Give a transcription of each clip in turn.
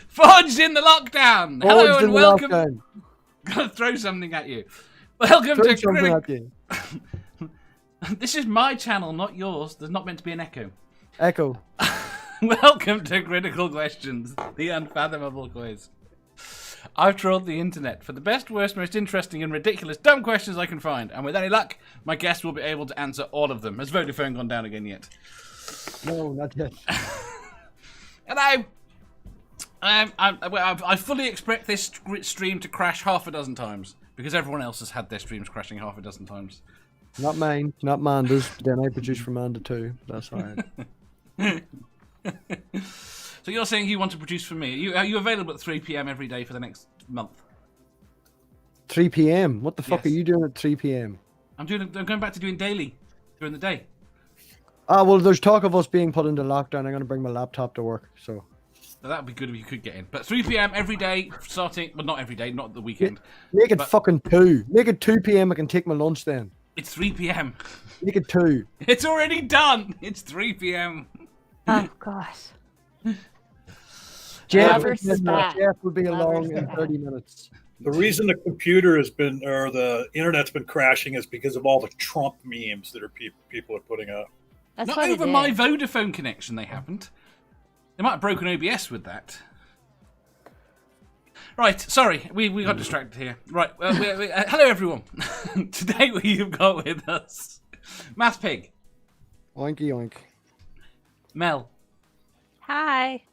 Forged in the lockdown. Hello and welcome. Gotta throw something at you. Welcome to Critical. This is my channel, not yours. There's not meant to be an echo. Echo. Welcome to Critical Questions, the Unfathomable quiz. I've trawled the internet for the best, worst, most interesting and ridiculous dumb questions I can find, and with any luck, my guest will be able to answer all of them. Has Vodafone gone down again yet? No, not yet. Hello. I fully expect this stream to crash half a dozen times because everyone else has had their streams crashing half a dozen times. Not mine, not Manda's. Then I produce for Manda too. That's all right. So you're saying you want to produce for me? Are you available at 3 p.m. every day for the next month? 3 p.m. What the fuck are you doing at 3 p.m.? I'm going back to doing daily during the day. Ah, well, there's talk of us being put into lockdown. I'm going to bring my laptop to work, so. That would be good if you could get in. But 3 p.m. every day, starting, well, not every day, not the weekend. Make it fucking 2. Make it 2 p.m. I can take my lunch then. It's 3 p.m. Make it 2. It's already done. It's 3 p.m. Oh, gosh. Jeff will be along in 30 minutes. The reason the computer has been, or the internet's been crashing is because of all the Trump memes that people are putting up. That's Not over my Vodafone connection, they haven't. They might have broken OBS with that. Right, sorry, we got distracted here. Right, hello everyone. Today we've got with us MathPig. Oinky oink. Mel. Hi.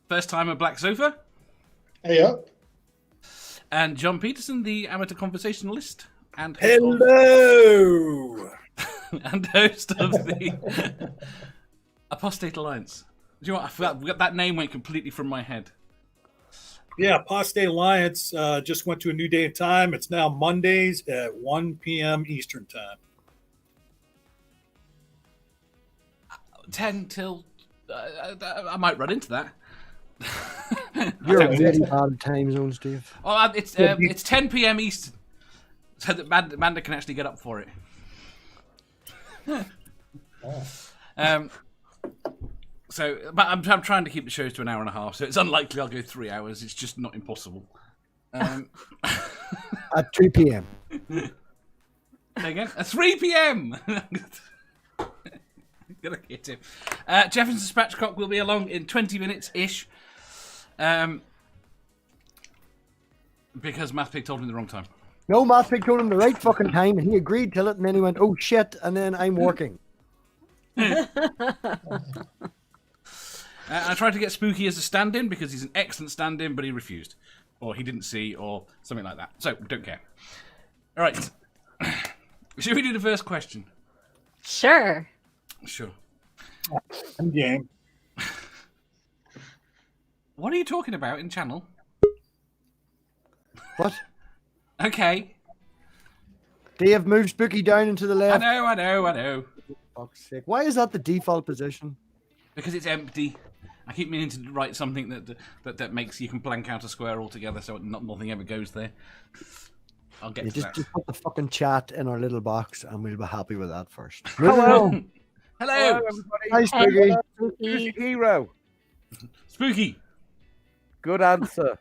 First time at Black Sofa. Hey up. And John Peterson, the Amateur Conversationalist. And hello! And host of the Apostate Alliance. Do you know what? I forgot that name went completely from my head. Yeah, Apostate Alliance just went to a new day and time. It's now Mondays at 1 p.m. Eastern time. 10 till... I might run into that. You're very bad at time zones, Steve. Oh, it's 10 p.m. Eastern, so that Amanda can actually get up for it. So, but I'm trying to keep the shows to an hour and a half, so it's unlikely I'll go 3 hours. It's just not impossible. At 3 p.m. Say again? At 3 p.m. Gonna get him. Jefferson Spatchcock will be along in 20 minutes ish. Because MathPig told him the wrong time. No, MathPig told him the right fucking time, and he agreed to it, and then he went, "Oh shit!" And then I'm working. I tried to get Spooky as a stand-in because he's an excellent stand-in, but he refused, or he didn't see, or something like that. So don't care. All right. Should we do the first question? Sure. Sure. I'm game. What are you talking about in channel? What? Okay. Dave, move Spooky down into the left. I know. For fuck's sake. Why is that the default position? Because it's empty. I keep meaning to write something that makes you can blank out a square altogether, so nothing ever goes there. I'll get to that. Just put the fucking chat in our little box, and we'll be happy with that first. Hello. Hello, everybody. Hi, Spooky. Who's your hero? Spooky. Good answer.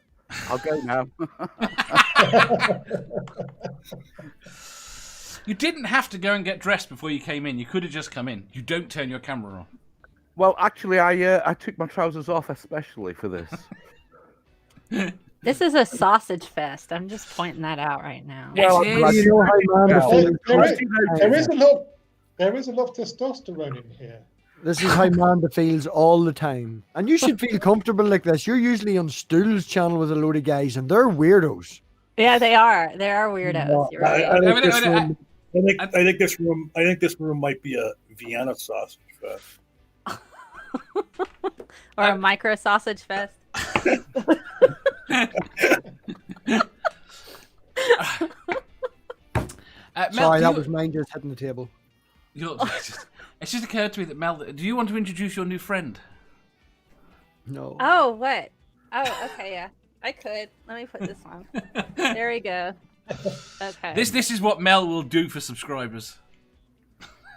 I'll go now. You didn't have to go and get dressed before you came in. You could have just come in. You don't turn your camera on. Well, actually, I took my trousers off especially for this. This is a sausage fest. I'm just pointing that out right now. Well, It is. You know how Manda feels. There is a lot of testosterone in here. This is how Manda feels all the time. And you should feel comfortable like this. You're usually on Stool's channel with a load of guys, and they're weirdos. Yeah, they are. They are weirdos. You're right. I think this room might be a Vienna sausage fest. Or a micro sausage fest. Sorry, that was mine just hitting the table. It's just occurred to me that Mel, do you want to introduce your new friend? No. Oh, what? Oh, okay, yeah. I could. Let me put this on. There we go. Okay. This is what Mel will do for subscribers.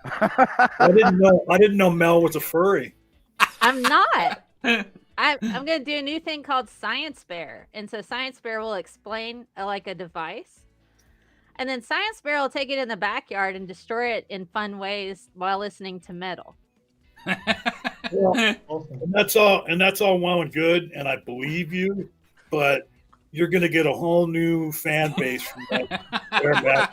I didn't know Mel was a furry. I'm not. I'm gonna do a new thing called Science Bear, and so Science Bear will explain like a device, and then Science Bear will take it in the backyard and destroy it in fun ways while listening to metal. Awesome. And that's all well and good, and I believe you, but you're going to get a whole new fan base from that.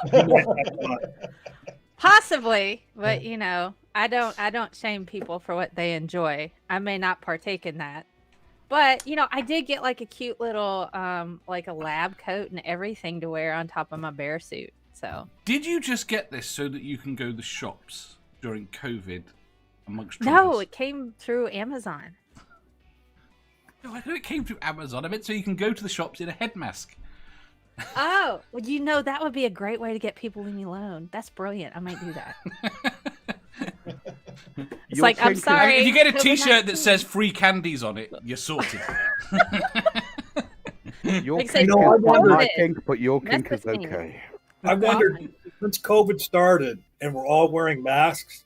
Possibly, but you know, I don't shame people for what they enjoy. I may not partake in that, but you know, I did get like a cute little like a lab coat and everything to wear on top of my bear suit. So Did you just get this so that you can go to the shops during COVID amongst no, truckers? it came through Amazon. No, I know it came through Amazon. I meant so you can go to the shops in a head mask. Oh, well, you know, that would be a great way to get people leave me alone. That's brilliant. I might do that. It's like, I'm sorry. If you get a COVID-19. T-shirt that says "free candies" on it, you're sorted. Your Like, kink say, is not COVID. my kink, but your Mess kink is with me. okay. I wondered, since COVID started and we're all wearing masks,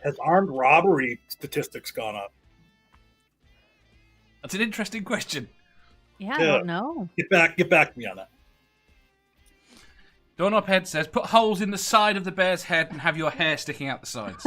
has armed robbery statistics gone up? That's an interesting question. Yeah, I don't know. Get back to me on that. Doorknob Head says, "Put holes in the side of the bear's head and have your hair sticking out the sides."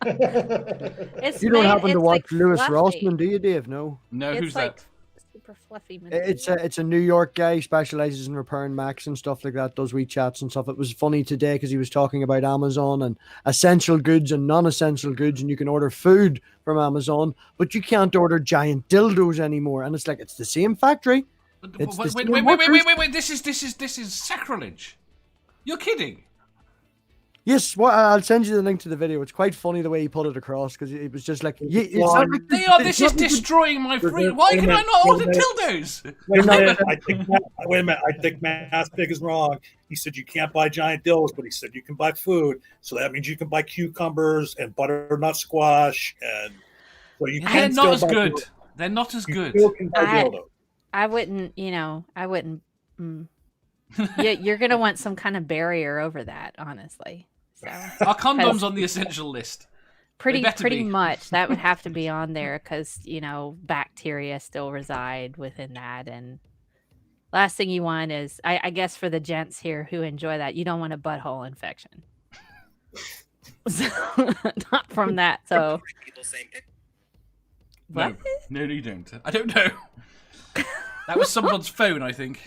It's You don't made- happen to it's, watch like, Lewis fluffy. Rossman, do you, Dave? No. No, It's who's like that? super fluffy material. It's a New York guy, specializes in repairing Macs and stuff like that, does wee chats and stuff. It was funny today because he was talking about Amazon and essential goods and non-essential goods, and you can order food from Amazon, but you can't order giant dildos anymore. And it's like, it's the same factory. It's the Wait, same wait, workers. wait! This is sacrilege. You're kidding. Yes, well, I'll send you the link to the video. It's quite funny the way he put it across because it was just like, yeah, it's not like They are. This is destroying my freedom. Why can I not order dildos? Wait a minute. I think MathPig is wrong. He said you can't buy giant dildos, but he said you can buy food. So that means you can buy cucumbers and butternut squash, and so you They're can not as still buy good. dildos. They're not as You good. still can buy I- dildos. I wouldn't. You're gonna want some kind of barrier over that, honestly. So Are condoms on the essential list? pretty better be. much that would have to be on there because bacteria still reside within that, and last thing you want is I guess for the gents here who enjoy that, you don't want a butthole infection. So, not from that. So what? No, you don't. I don't know. That was someone's phone, I think.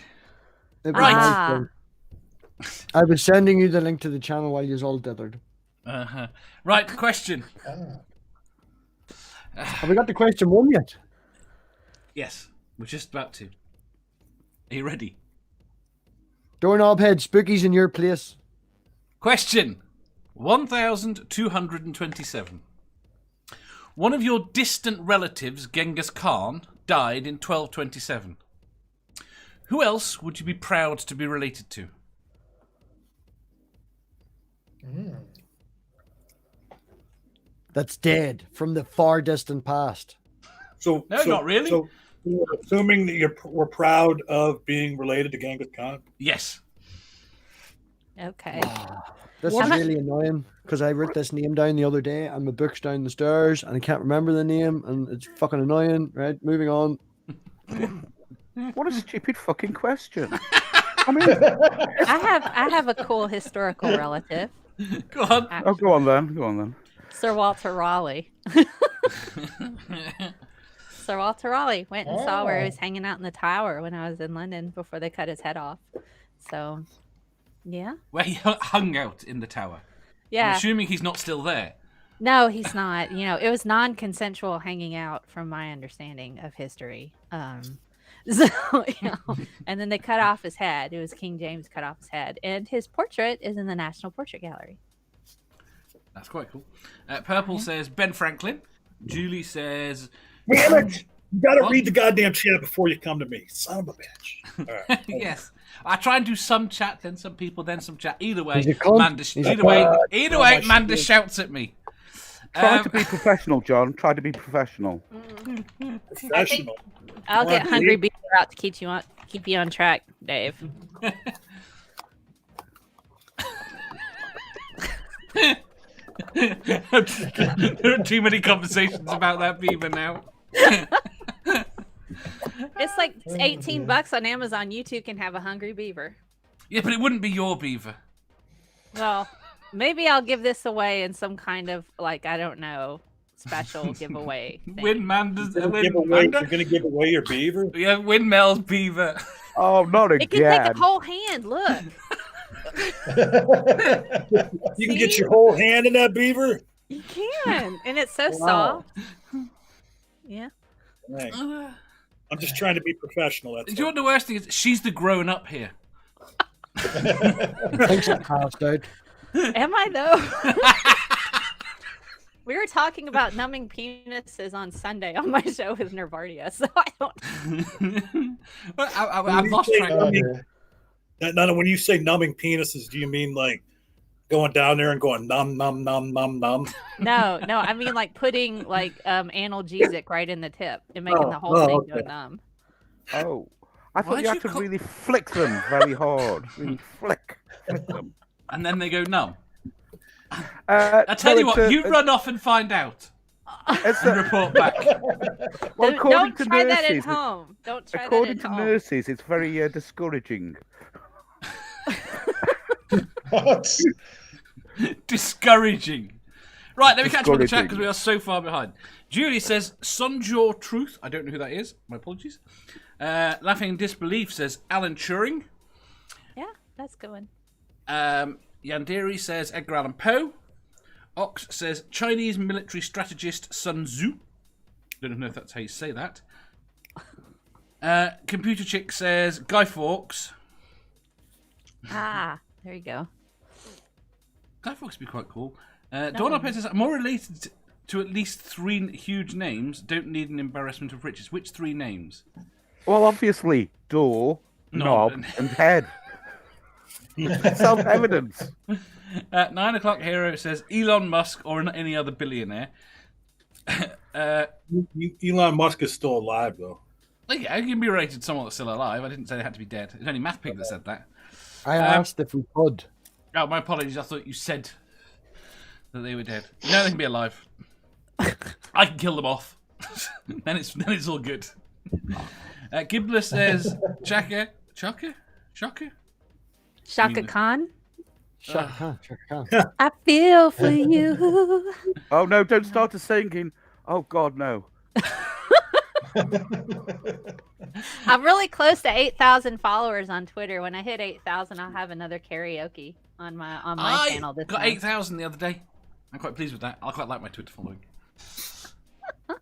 It was Right. my phone. I was sending you the link to the channel while you was all dithered. Uh-huh. Right, question. Have we got the question one yet? Yes, we're just about to. Are you ready? Doorknob Head, Spooky's in your place. Question 1227. One of your distant relatives, Genghis Khan, died in 1227. Who else would you be proud to be related to? That's dead from the far distant past. So No, not really. So you're assuming that we're proud of being related to Genghis Khan. Yes. Okay. This What? is really annoying because I wrote this name down the other day and my book's down the stairs and I can't remember the name and it's fucking annoying. Right, moving on. What a stupid fucking question. I mean, I have a cool historical relative, Go on. oh, go on then. Sir Walter Raleigh. Sir Walter Raleigh went and saw where he was hanging out in the tower when I was in London before they cut his head off. So, yeah. Where he hung out in the tower. I'm Yeah. assuming he's not still there. No, he's not. It was non-consensual hanging out from my understanding of history. So, and then they cut off his head. It was King James cut off his head. And his portrait is in the National Portrait Gallery. That's quite cool. Purple says Ben Franklin. Julie says... Damn it! You gotta What? read the goddamn chat before you come to me. Son of a bitch. All right. Yes. I try and do some chat, then some people, then some chat. Either way, He's a cunt. Manda, He's a either way, cunt. Manda shouts at me. Try to be professional, John. Try to be professional. Professional. I'll get Well, Hungry we- Beaver out to keep you on track, Dave. There are too many conversations about that beaver now. It's like it's $18 on Amazon. You two can have a hungry beaver. Yeah, but it wouldn't be your beaver. Well, maybe I'll give this away in some kind of like I don't know special giveaway. Thing. Windmander's You're going to give away your beaver? Yeah, Windmel's beaver. Oh, not It can again. take a whole hand. Look. You can get your whole hand in that beaver? You can, and it's so Wow. soft. Yeah. Hey, I'm just trying to be professional. That's Do you know what the worst thing is? She's the grown up here. Thanks for passed out. Am I though? We were talking about numbing penises on Sunday on my show with Nervardia, so I don't. Well, I've lost track. Oh, dear. Now, when you say numbing penises, do you mean like going down there and going numb, numb, numb, numb, numb? No, I mean like putting like analgesic right in the tip and making the whole thing go numb. Oh, I thought Why'd you you had to call- really flick them very hard. Really flick them. And then they go numb. I I tell you what, you run off and find out and report back. Well, Don't try that at home. Don't try according that to at home. nurses, it's very discouraging. What? Discouraging. Right, let me catch up on the chat Discouraging. because we are so far behind. Julie says, Sunjaw Truth. I don't know who that is. My apologies. Laughing in Disbelief says, Alan Turing. Yeah, that's going. Yandere says, Edgar Allan Poe. Ox says, Chinese military strategist Sun Tzu. Don't know if that's how you say that. Computer Chick says, Guy Fawkes. Ah, there you go. Guy Fawkes would be quite cool. Dawn Lopez says, more related to at least 3 huge names. Don't need an embarrassment of riches. Which 3 names? Well, obviously, door, knob, and head. Self-evident. 9 o'clock hero says Elon Musk or any other billionaire. Elon Musk is still alive, though. Well, yeah, he can be rated someone that's still alive. I didn't say they had to be dead. It's only MathPig that said that. I asked if we could. Oh, my apologies. I thought you said that they were dead. No, they can be alive. I can kill them off. then it's all good. Gibbler says Chaka. Shaka Khan. Shaka Khan. I feel for you. Oh, no, don't start to singing. Oh, God, no. I'm really close to 8,000 followers on Twitter. When I hit 8,000, I'll have another karaoke on my channel. This got month. 8,000 the other day. I'm quite pleased with that. I quite like my Twitter following.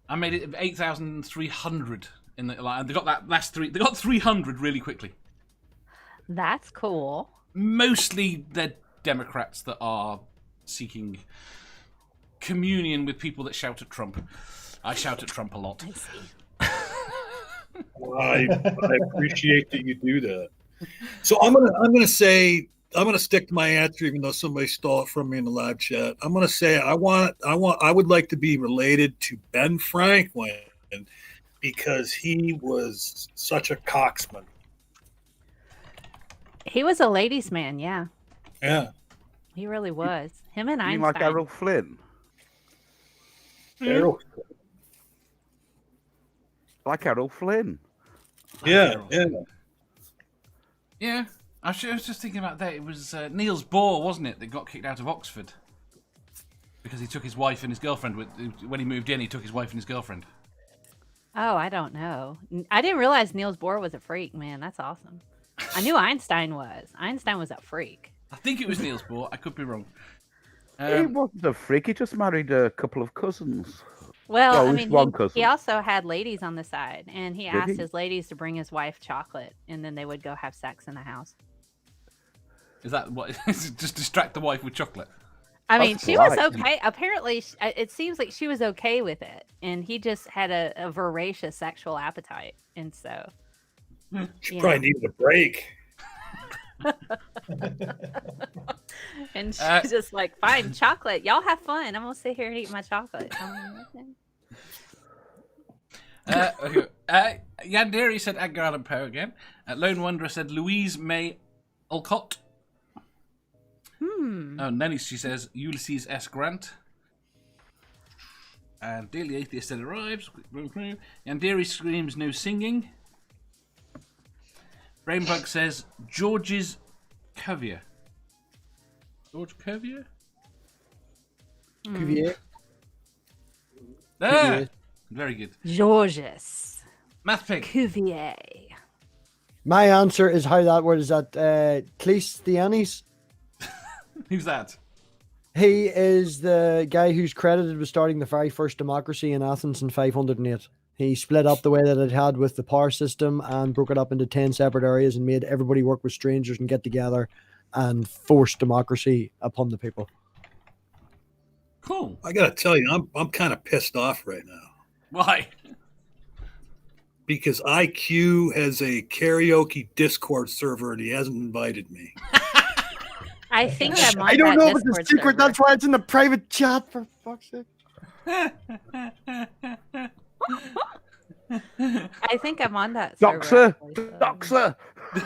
I made it 8,300 in the like. They got that last 3. They got 300 really quickly. That's cool. Mostly they're Democrats that are seeking communion with people that shout at Trump. I shout at Trump a lot. I see. I appreciate that you do that. So I'm gonna stick to my answer, even though somebody stole it from me in the live chat. I'm gonna say I would like to be related to Ben Franklin because he was such a coxman. He was a ladies' man, yeah. Yeah. He really was. Him and You mean Einstein. like Errol Flynn? Errol. Like Errol Flynn. Yeah. Yeah, I was just thinking about that. It was Niels Bohr, wasn't it, that got kicked out of Oxford because he took his wife and his girlfriend when he moved in. He took his wife and his girlfriend. Oh, I don't know. I didn't realize Niels Bohr was a freak, man. That's awesome. I knew Einstein was. Einstein was a freak. I think it was Niels Bohr. I could be wrong. He wasn't a freak. He just married a couple of cousins. Well, Well, I he's mean, one he cousin. also had ladies on the side, and he asked he? his ladies to bring his wife chocolate, and then they would go have sex in the house. Is that what? Just distract the wife with chocolate? I mean, That's she was polite. okay. Apparently, it seems like she was okay with it, and he just had a voracious sexual appetite, and so. She Yeah. probably needed a break. And she's just like, fine, chocolate. Y'all have fun. I'm gonna sit here and eat my chocolate. Yandere said Edgar Allan Poe again. Lone Wanderer said Louise May Alcott. Oh, Nelly, she says Ulysses S. Grant. And Daily Atheist said arrives. And Deary screams no singing. Brainbug says George's Cuvier. George Cuvier? Cuvier. Ah, Cuvier. very good. Georges MathPig. Cuvier. My answer is how that word is that Cleisthenes. Who's that? He is the guy who's credited with starting the very first democracy in Athens in 508. He split up the way that it had with the power system and broke it up into 10 separate areas and made everybody work with strangers and get together and force democracy upon the people. Cool. I gotta tell you, I'm kind of pissed off right now Why? because IQ has a karaoke Discord server and he hasn't invited me. I think I'm on I don't that know if it's a Discord secret. server. That's why it's in the private chat, for fuck's sake. I think I'm on that server. Doxer! actually, so- Doxer!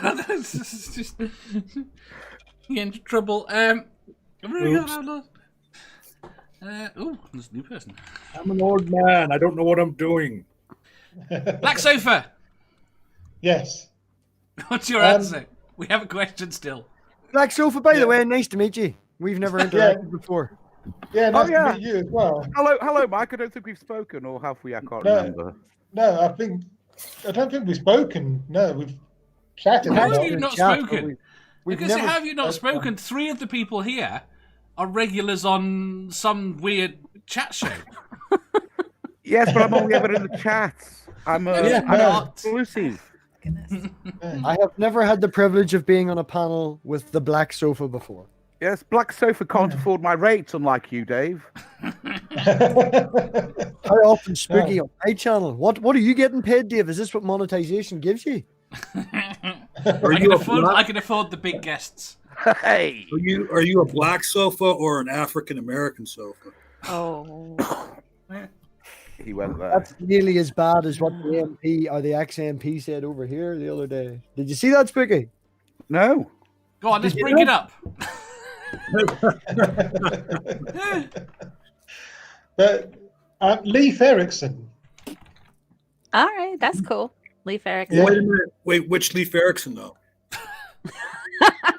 That's just you into trouble. I'm really Oops. ooh, there's a new person. I'm an old man. I don't know what I'm doing. Black Sofa. Yes. What's your answer? We have a question still. Black Sofa, by Yeah. the way, nice to meet you. We've never interacted before. Yeah, nice yeah. to meet you as well. Hello, Mike. I don't think we've spoken, or have we? I can't No. remember. No, I don't think we've spoken. No, we've chatted. How a have lot. you not Chat, but spoken? we've Because never. how have you not spoken? 3 of the people here are regulars on some weird chat show. Yes, but I'm only ever in the chats. I'm Yeah, I'm not. exclusive. I have never had the privilege of being on a panel with the Black Sofa before. Yes, Black Sofa can't afford my rates, unlike you, Dave. How often Spooky on my channel? What are you getting paid, Dave? Is this what monetization gives you? I can afford the big guests. Hey! Are you a black sofa or an African American sofa? Oh. He went there. That's nearly as bad as what the MP or the ex-MP said over here the other day. Did you see that, Spooky? No. Go on, let's Did you bring it know? up. But Leif Erikson. All right, that's cool. Leif Erikson. Yeah. Wait a minute. Wait, which Leif Erikson though?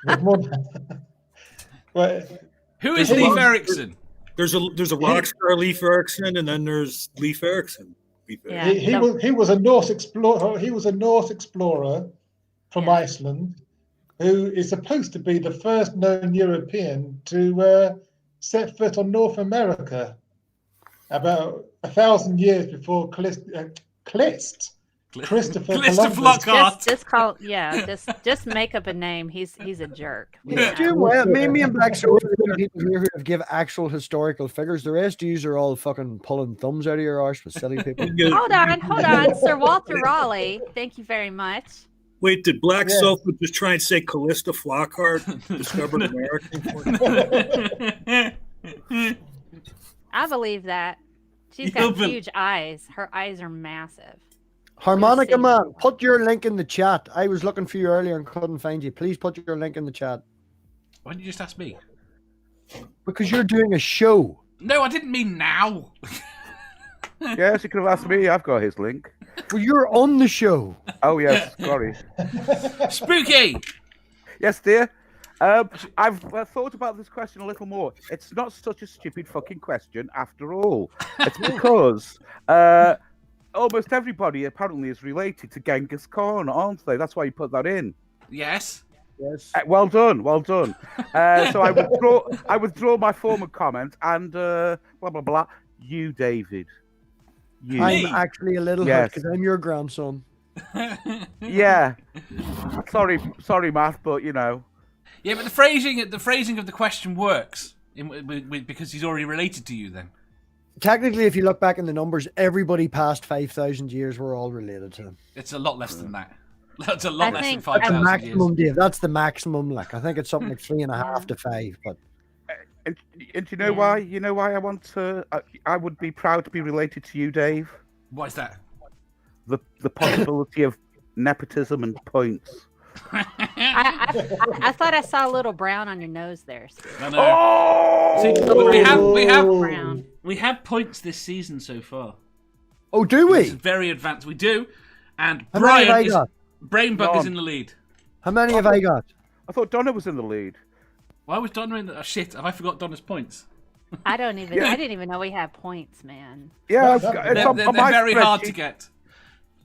There's more- But Who is Hey, Leif well, Erikson? There's a rock star Leif Erikson, and then there's Leif Erikson. Yeah. he was a Norse explorer. He was a Norse explorer from Yeah. Iceland, who is supposed to be the first known European to set foot on North America, about 1,000 years before Christopher Christopher Columbus. Flockhart. Just make up a name. He's a jerk. Yeah. Doing well. Me and Black Sofa are the only people here who give actual historical figures. The rest of you are all fucking pulling thumbs out of your arse with silly people. Hold on, Sir Walter Raleigh. Thank you very much. Wait, did Black Yeah. Sofa just try and say Callista Flockhart discovered America? I believe that. She's You'll got be- huge eyes. Her eyes are massive. Harmonica Let's see. Man, put your link in the chat. I was looking for you earlier and couldn't find you. Please put your link in the chat. Why did you just ask me? Because you're doing a show. No, I didn't mean now. Yes, you could have asked me. I've got his link. Well, you're on the show. Oh, yes. Sorry. Spooky. Yes, dear. I've thought about this question a little more. It's not such a stupid fucking question after all. It's because almost everybody apparently is related to Genghis Khan, aren't they? That's why you put that in. Yes. Yes. Well done, well done. So I withdraw my former comment and blah blah blah. You, David. You. I'm actually a little hurt Yes. because I'm your grandson. Yeah. Sorry, Matt, but you know. Yeah, but the phrasing of the question works because he's already related to you. Then Technically, if you look back in the numbers, everybody past 5,000 years were all related to him. it's a lot less than that. That's a lot I less think- than That's the 5,000 years. maximum, Dave. That's the maximum. Like I think it's something like 3.5 to 5. But And do you know why? You know why I want to? I would be proud to be related to you, Dave. What is that? The possibility of nepotism and points. I thought I saw a little brown on your nose there, Steve. No, no. Oh! See, we have Brown. points this season so far. Oh, do It's we? very advanced. We do. And How many have Brian I is got? Brainbug is None. in the lead. How many have I got? I thought Donna was in the lead. Why was Donna in the... Oh, shit, have I forgot Donna's points? I didn't even know we had points, man. Yeah, It's They're, on they're my very hard to spreadsheet. get.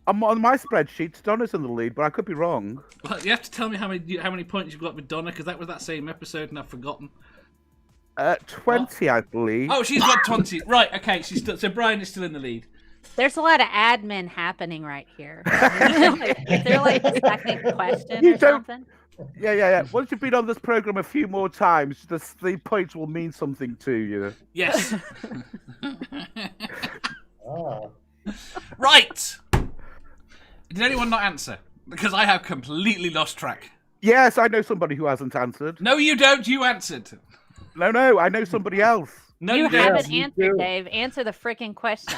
On my spreadsheet, Donna's in the lead, but I could be wrong. Well, you have to tell me how many points you've got with Donna, because that was that same episode and I've forgotten. 20, I believe. Oh, she's got 20. Right, okay, so Brian is still in the lead. There's a lot of admin happening right here. Is there like a second question You or don't- something? Yeah. Once you've been on this program a few more times, the points will mean something to you. Yes. Ah. Right. Did anyone not answer? Because I have completely lost track. Yes, I know somebody who hasn't answered. No, you don't. You answered. No, I know somebody else. No, You you don't. haven't answered, Dave. Answer the freaking question.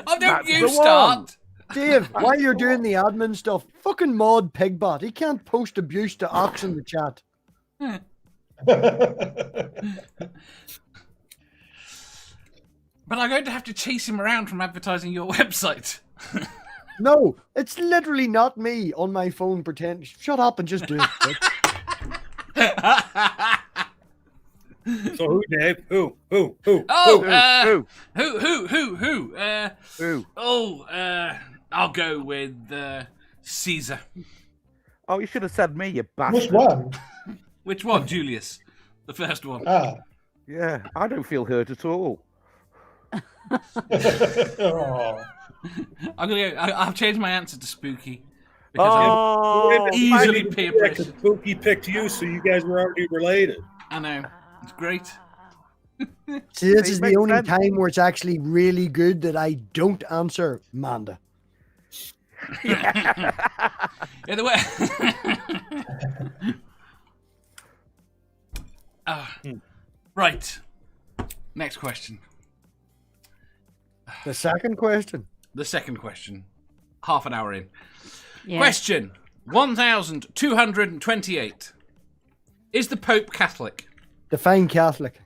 Oh, don't That's you the start. Dave, while you're doing the admin stuff, fucking mod Pigbot. He can't post abuse to Ox in the chat. But I'm going to have to chase him around from advertising your website. No, it's literally not me on my phone pretending. Shut up and just do it. So who, Dave? Who? Oh, Who? I'll go with Caesar. Oh, you should have said me, you Which bastard. one? Which one, Julius? The first one. Ah. Yeah, I don't feel hurt at all. Oh. I'm gonna go. I've changed my answer to Spooky because Oh, I'm easily peer pressure. Spooky picked you, so you guys were already related. I know. It's great. See, this It is makes the only sense. time where it's actually really good that I don't answer Manda. Yeah, the way. Right. Next question. The second question. The second question. Half an hour in. Yeah. Question 1228. Is the Pope Catholic? Define Catholic.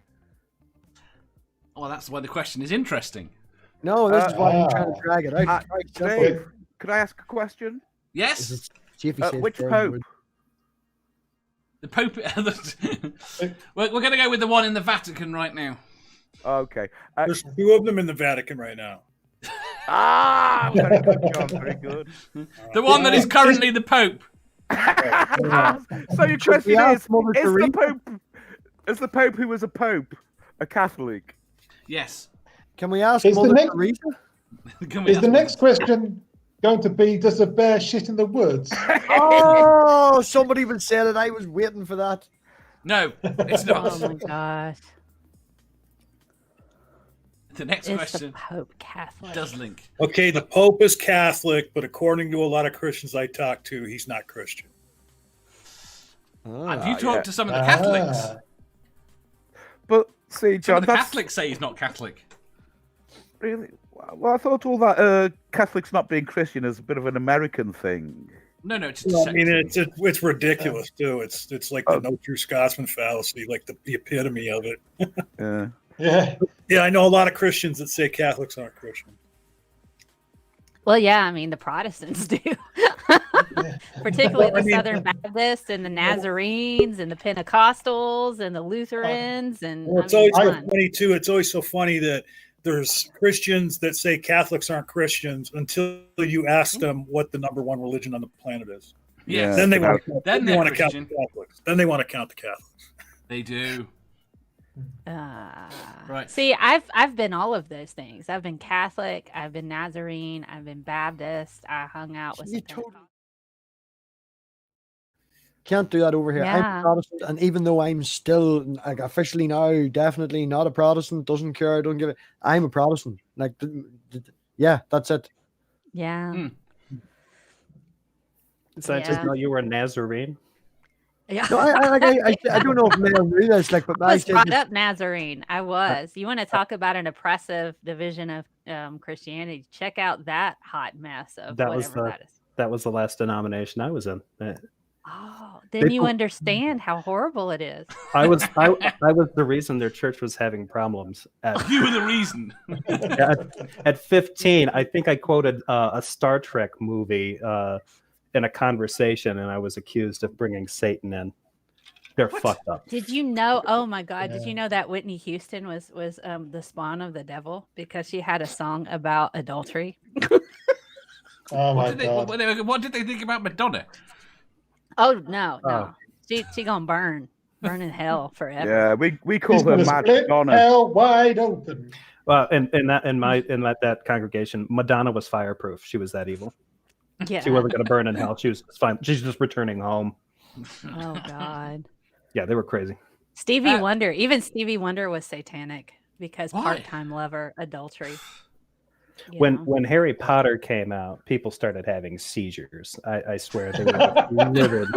Well, that's why the question is interesting. No, this is why I'm trying to drag it out. Right, simple. Dave, could I ask a question? Yes? See if he says Which third Pope? word. The Pope. We're going to go with the one in the Vatican right now. Okay. There's two of them in the Vatican right now. Very good, John. Very good. The one that is currently the Pope. So your question we is: ask Mother Teresa? Is the Pope who was a Pope a Catholic? Yes. Can we ask Is the Mother next- Teresa? Can we Is the ask- next question going to be, does a bear shit in the woods? Oh, somebody would say that. I was waiting for that. No, it's Oh not. my gosh. The next Is question the Pope Catholic? does link. Okay, the Pope is Catholic, but according to a lot of Christians I talk to, he's not Christian. Have you talked yeah. to some of the Catholics? But see, Some John, of the that's Catholics say he's not Catholic. really. Well, I thought all that Catholics not being Christian is a bit of an American thing. No, it's just a I sect. mean, it's ridiculous too. It's like the no true Scotsman fallacy, like the epitome of it. Yeah. Yeah. Yeah, I know a lot of Christians that say Catholics aren't Christian. Well, yeah, I mean, the Protestants do. Particularly Well, I the mean- Southern Baptists and the Nazarenes and the Pentecostals and the Lutherans. And Well, it's I mean, always so come on. funny too. It's always so funny that there's Christians that say Catholics aren't Christians until you ask them what the number one religion on the planet is. Yes. Then they Yeah. want to, Then they they're want to count the Christian. Catholics. Then they want to count the Catholics. They do. Right. See, I've been all of those things. I've been Catholic. I've been Nazarene. I've been Baptist. I hung out with You some totally- Pentecostals. Can't do that over here. I'm Yeah. a Protestant, and even though I'm still like officially now definitely not a Protestant, doesn't care, don't give it. I'm a Protestant. Like, yeah, that's it. Yeah. Mm. Is that just Yeah. not you were a Nazarene? Yeah. No, I don't know if Mayor knew this, like, but I I was said brought this- up Nazarene. I was. You want to talk about an oppressive division of Christianity? Check out that hot mess of That was whatever the- that is. That was the last denomination I was in. Oh, then They you put- understand how horrible it is. I was the reason their church was having problems. You were the reason. At 15, I think I quoted a Star Trek movie in a conversation, and I was accused of bringing Satan in. They're fucked up. Did you know? Oh my God! Did Yeah. you know that Whitney Houston was the spawn of the devil because she had a song about adultery? Oh my God. What did they think about Madonna? Oh no! She gonna burn in hell forever. Yeah, we call He's her gonna Mad split Donna. hell wide open. Well, in that congregation, Madonna was fireproof. She was that evil. Yeah. She wasn't going to burn in hell. She was fine. She's just returning home. Oh God. Yeah, they were crazy. Stevie Wonder. Even Stevie Wonder was satanic because Why? part-time lover, adultery. You When know? when Harry Potter came out, people started having seizures. I swear they were livid.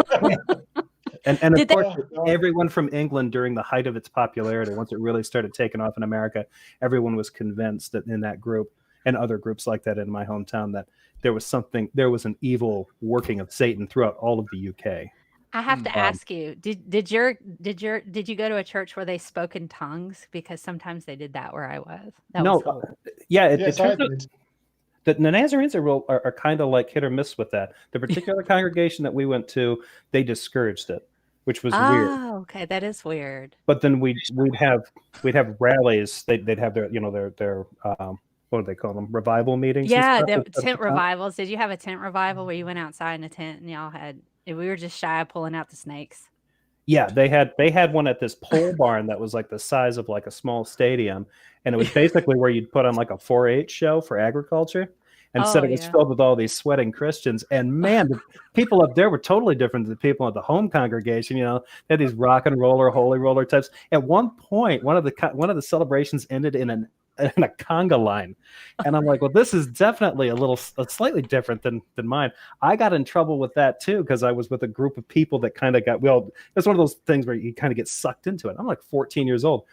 And of Did they- course, everyone from England during the height of its popularity, once it really started taking off in America, everyone was convinced that in that group and other groups like that in my hometown that there was an evil working of Satan throughout all of the UK. I have to ask you, did you go to a church where they spoke in tongues? Because sometimes they did that where I was. That No, was cool. yeah, it Yes, I turns out did. the Nazarenes are kind of like hit or miss with that. The particular congregation that we went to, they discouraged it, which was weird. Oh, okay, that is weird. But then we'd have rallies. They'd have their what do they call them, revival meetings? and Yeah, stuff the at the tent time. revivals. Did you have a tent revival where you went outside in a tent and y'all had? We were just shy of pulling out the snakes. Yeah, they had one at this pole barn that was like the size of like a small stadium, and it was basically where you'd put on like a 4-H show for agriculture. And said Oh, it was yeah. filled with all these sweating Christians. And man, the people up there were totally different than the people at the home congregation. You know, they had these rock and roller, holy roller types. At one point, one of the celebrations ended in a conga line, and I'm like, well, this is definitely slightly different than mine. I got in trouble with that too because I was with a group of people that kind of it's one of those things where you kind of get sucked into it. I'm like 14 years old.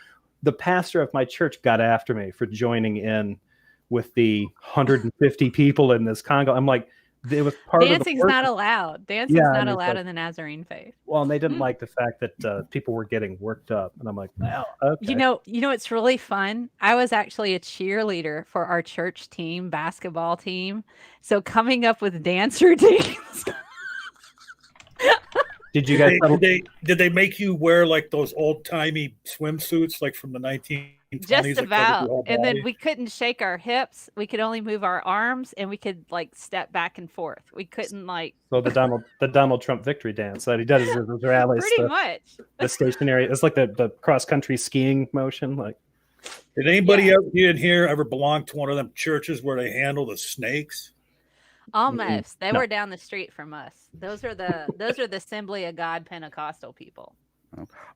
The pastor of my church got after me for joining in with the 150 people in this conga. I'm like, it was part Dancing's of the not allowed. Dancing's Yeah, not and it's allowed like- in the Nazarene faith. Well, and they didn't like the fact that people were getting worked up, and I'm like, wow, okay. You know, it's really fun. I was actually a cheerleader for our church team, basketball team. So coming up with dance routines. Did you guys? Did they make you wear like those old timey swimsuits like from the 1920s? Just that covered your about. whole And then body? we couldn't shake our hips. We could only move our arms and we could like step back and forth. We couldn't like So the Donald Trump victory dance that he does is his rallies. pretty much. The stationary. It's like the cross country skiing motion. Like, Did anybody out in here ever belong to one of them churches where they handle the snakes? Almost. They No. were down the street from us. Those are the Assembly of God Pentecostal people.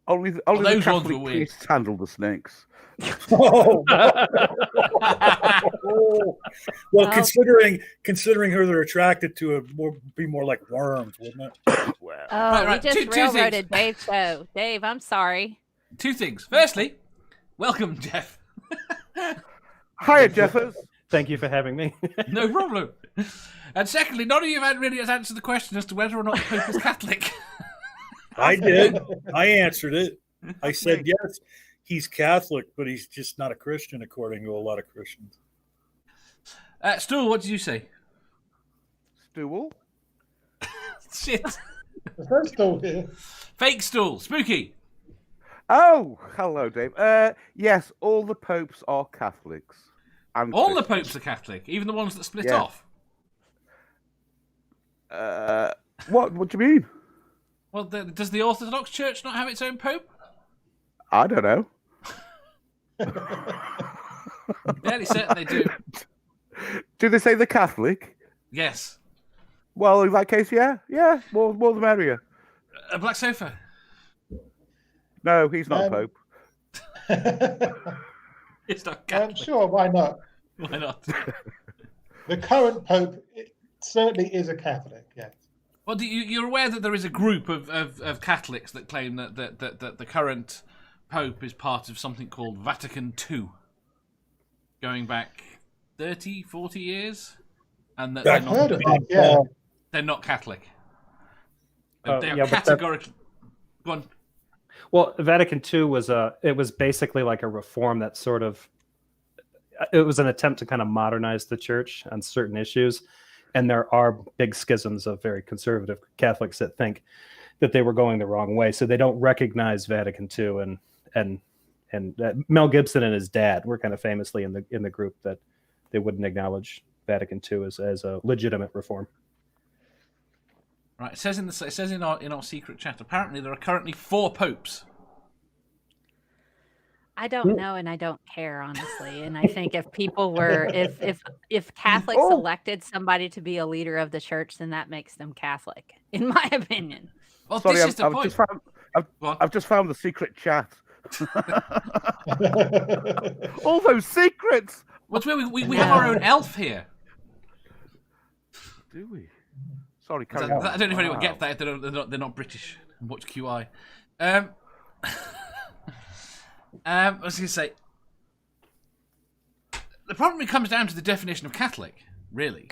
Only the those ones Catholic were weird. priests handle the snakes. Oh, well, Oh. considering who they're attracted to, it would be more like worms, wouldn't it? Oh, right. we just Two things. railroaded Dave's show. Dave, I'm sorry. Two things. Firstly, welcome, Jeff. Hiya, Jeffers. thank you for having me. No problem. And secondly, none of you have really answered the question as to whether or not the Pope is Catholic. I did. I answered it. I said yes. He's Catholic, but he's just not a Christian, according to a lot of Christians. Stool, what did you say? Stool. Shit. There's still here. Fake Stool. Spooky. Oh, hello, Dave. Yes, all the popes are Catholics. And All the Christians. popes are Catholic, even the ones that split Yeah. off. What do you mean? Well, does the Orthodox Church not have its own pope? I don't know. Fairly certain they do. Do they say the Catholic? Yes. Well, in that case, yeah. More the merrier. A black sofa. No, he's not Pope. It's not Catholic. Sure, why not? Why not? The current Pope certainly is a Catholic, yes. Well, you're aware that there is a group of Catholics that claim that the current Pope is part of something called Vatican II, going back 30, 40 years, and that I've heard of it, yeah. they're not Catholic. They are yeah, but categorically. Go on. Well, Vatican II was it was basically like a reform that sort of, it was an attempt to kind of modernize the church on certain issues. And there are big schisms of very conservative Catholics that think that they were going the wrong way. So they don't recognize Vatican II, and Mel Gibson and his dad were kind of famously in the group that they wouldn't acknowledge Vatican II as a legitimate reform. Right. It says in our secret chat. Apparently, there are currently 4 popes. I don't know, and I don't care, honestly. And I think if people were, if Catholics elected somebody to be a leader of the church, then that makes them Catholic, in my opinion. Well, Sorry, this is the point. I've just found the secret chat. All those secrets. What's where we have our own elf here. Do we? Sorry, I don't know if anyone gets that. They're not British and watch QI. I was going to say, the problem comes down to the definition of Catholic, really.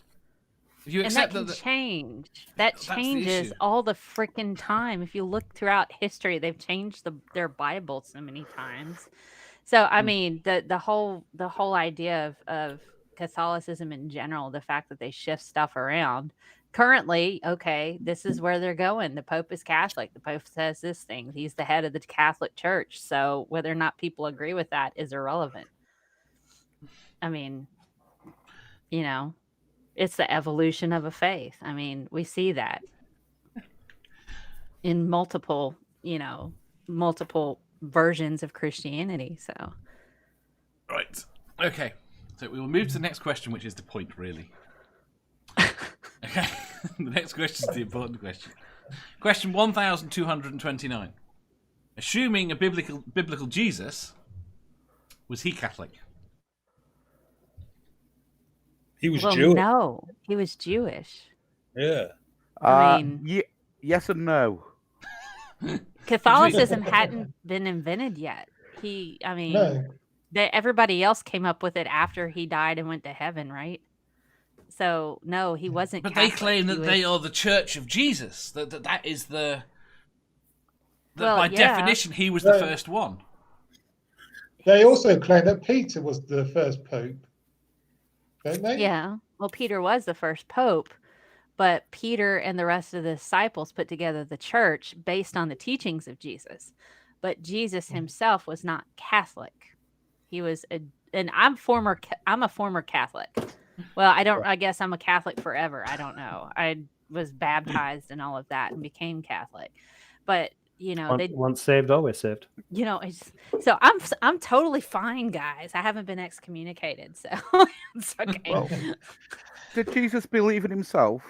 If you accept and that can change. That changes all the freaking time. If you look throughout history, they've changed their Bible so many times. So I mean, the whole idea of Catholicism in general, the fact that they shift stuff around. Currently, okay, this is where they're going. The Pope is Catholic. The Pope says this thing. He's the head of the Catholic Church. So whether or not people agree with that is irrelevant. I mean, you know, it's the evolution of a faith. I mean, we see that in multiple versions of Christianity. So, right. Okay. So we will move to the next question, which is the point, really. Okay. The next question is the important question. Question 1229. Assuming a biblical Jesus, was he Catholic? He was Jewish. No, he was Jewish. Yeah. I mean, yes and no. Catholicism hadn't been invented yet. Everybody else came up with it after he died and went to heaven, right? So no, he wasn't. But Catholic. they claim that they are the Church of Jesus. That is by definition, he was the first one. They also claim that Peter was the first pope, don't they? Yeah. Well, Peter was the first pope, but Peter and the rest of the disciples put together the church based on the teachings of Jesus. But Jesus himself was not Catholic. He was I'm a former Catholic. Well, I guess I'm a Catholic forever. I don't know. I was baptized and all of that and became Catholic. But, you know, once saved, always saved. You know, so I'm totally fine, guys. I haven't been excommunicated, so it's okay. Well, did Jesus believe in himself?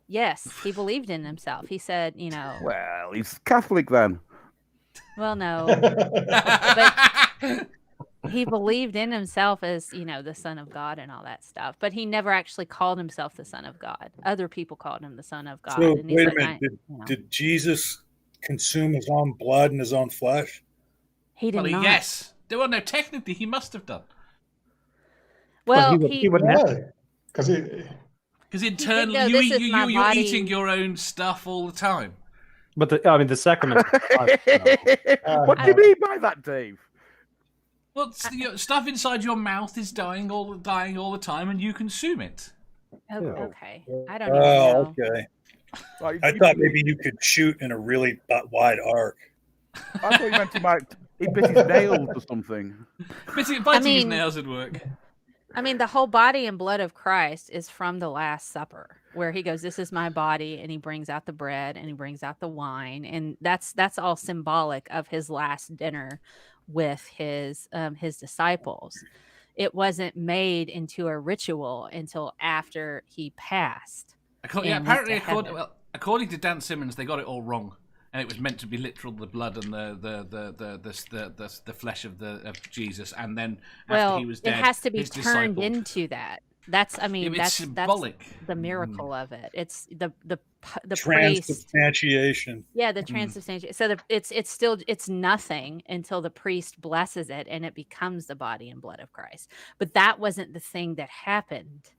Yes, he believed in himself. He said, you know. Well, he's Catholic then. Well, no. But he believed in himself as, you know, the Son of God and all that stuff. But he never actually called himself the Son of God. Other people called him the Son of God. So, and he wait said, a minute. Did Jesus consume his own blood and his own flesh? He did not. Yes. Well, no, technically he must have done. Well, he wouldn't have to. Because internally, you're eating your own stuff all the time. But the sacrament. What do you mean by that, Dave? Well, stuff inside your mouth is dying all the time, and you consume it. Okay, I don't even know. Okay. I thought maybe you could shoot in a really wide arc. I thought you meant he bit his nails or something. Biting his nails would work. I mean, the whole body and blood of Christ is from the Last Supper, where he goes, "This is my body," and he brings out the bread and he brings out the wine, and that's all symbolic of his last dinner with his disciples. It wasn't made into a ritual until after he passed. Apparently, according to Dan Simmons, they got it all wrong, and it was meant to be literal, the blood and the flesh of Jesus, and then after he was dead, it has to be turned disciples. Into that. That's symbolic. That's the miracle of it. It's the transubstantiation. Yeah, the transubstantiation. So it's nothing until the priest blesses it and it becomes the body and blood of Christ. But that wasn't the thing that happened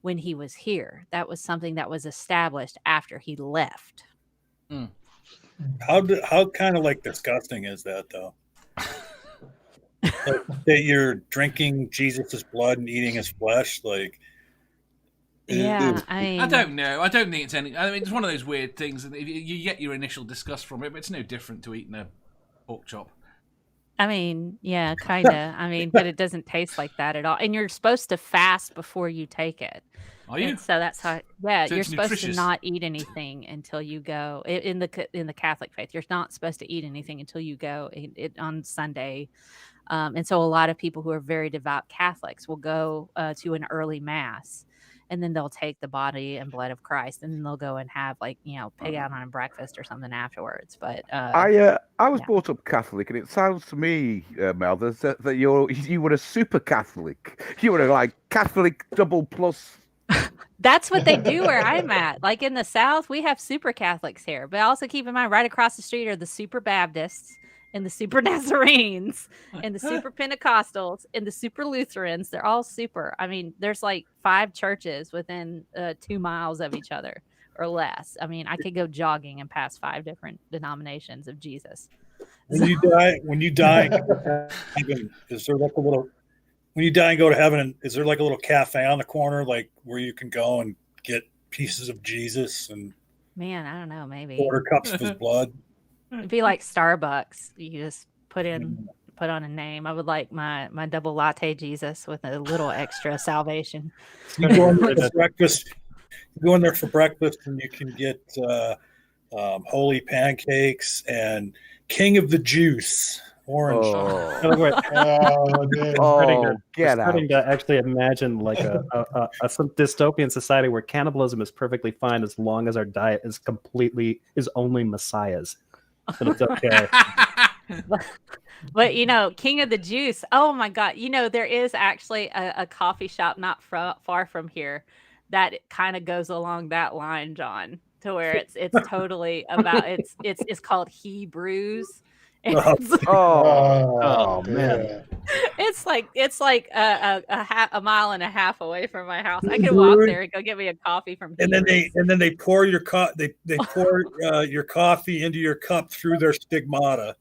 when he was here. That was something that was established after he left. How kind of like disgusting is that though? Like, that you're drinking Jesus's blood and eating his flesh, like. Yeah, I mean, I don't know. I don't think it's any. I mean, it's one of those weird things. You get your initial disgust from it, but it's no different to eating a pork chop. I mean, yeah, kind of. I mean, but it doesn't taste like that at all. And you're supposed to fast before you take it. Are you? And so that's how. Yeah, So you're it's supposed nutritious. to not eat anything until you go in the Catholic faith. You're not supposed to eat anything until you go on Sunday. And so a lot of people who are very devout Catholics will go to an early mass, and then they'll take the body and blood of Christ, and then they'll go and have pig out on a breakfast or something afterwards. But I was brought up Catholic, and it sounds to me, Mel, that you were a super Catholic. You were like Catholic double plus. that's what they do where I'm at. Like in the South, we have super Catholics here, but also keep in mind, right across the street are the super Baptists and the super Nazarenes and the super Pentecostals and the super Lutherans. They're all super. I mean, there's like 5 churches within 2 miles of each other or less. I mean, I could go jogging and pass 5 different denominations of Jesus. When you die, is there like a little? When you die and go to heaven, is there like a little cafe on the corner, like where you can go and get pieces of Jesus and Man, I don't know, maybe. order cups of his blood? It'd be like Starbucks. You just put on a name. I would like my double latte Jesus with a little extra salvation. You go in there for breakfast. You go in there for breakfast, and you can get holy pancakes and King of the Juice orange. Starting to actually imagine like some dystopian society where cannibalism is perfectly fine as long as our diet is only messiahs. But it's okay. But King of the Juice. Oh my God! There is actually a coffee shop not far from here that kind of goes along that line, John. To where it's totally about it's called Hebrews. Man, It's like a mile and a half away from my house. I can walk there and go get me a coffee from Hebrews. And then they pour your they pour your coffee into your cup through their stigmata.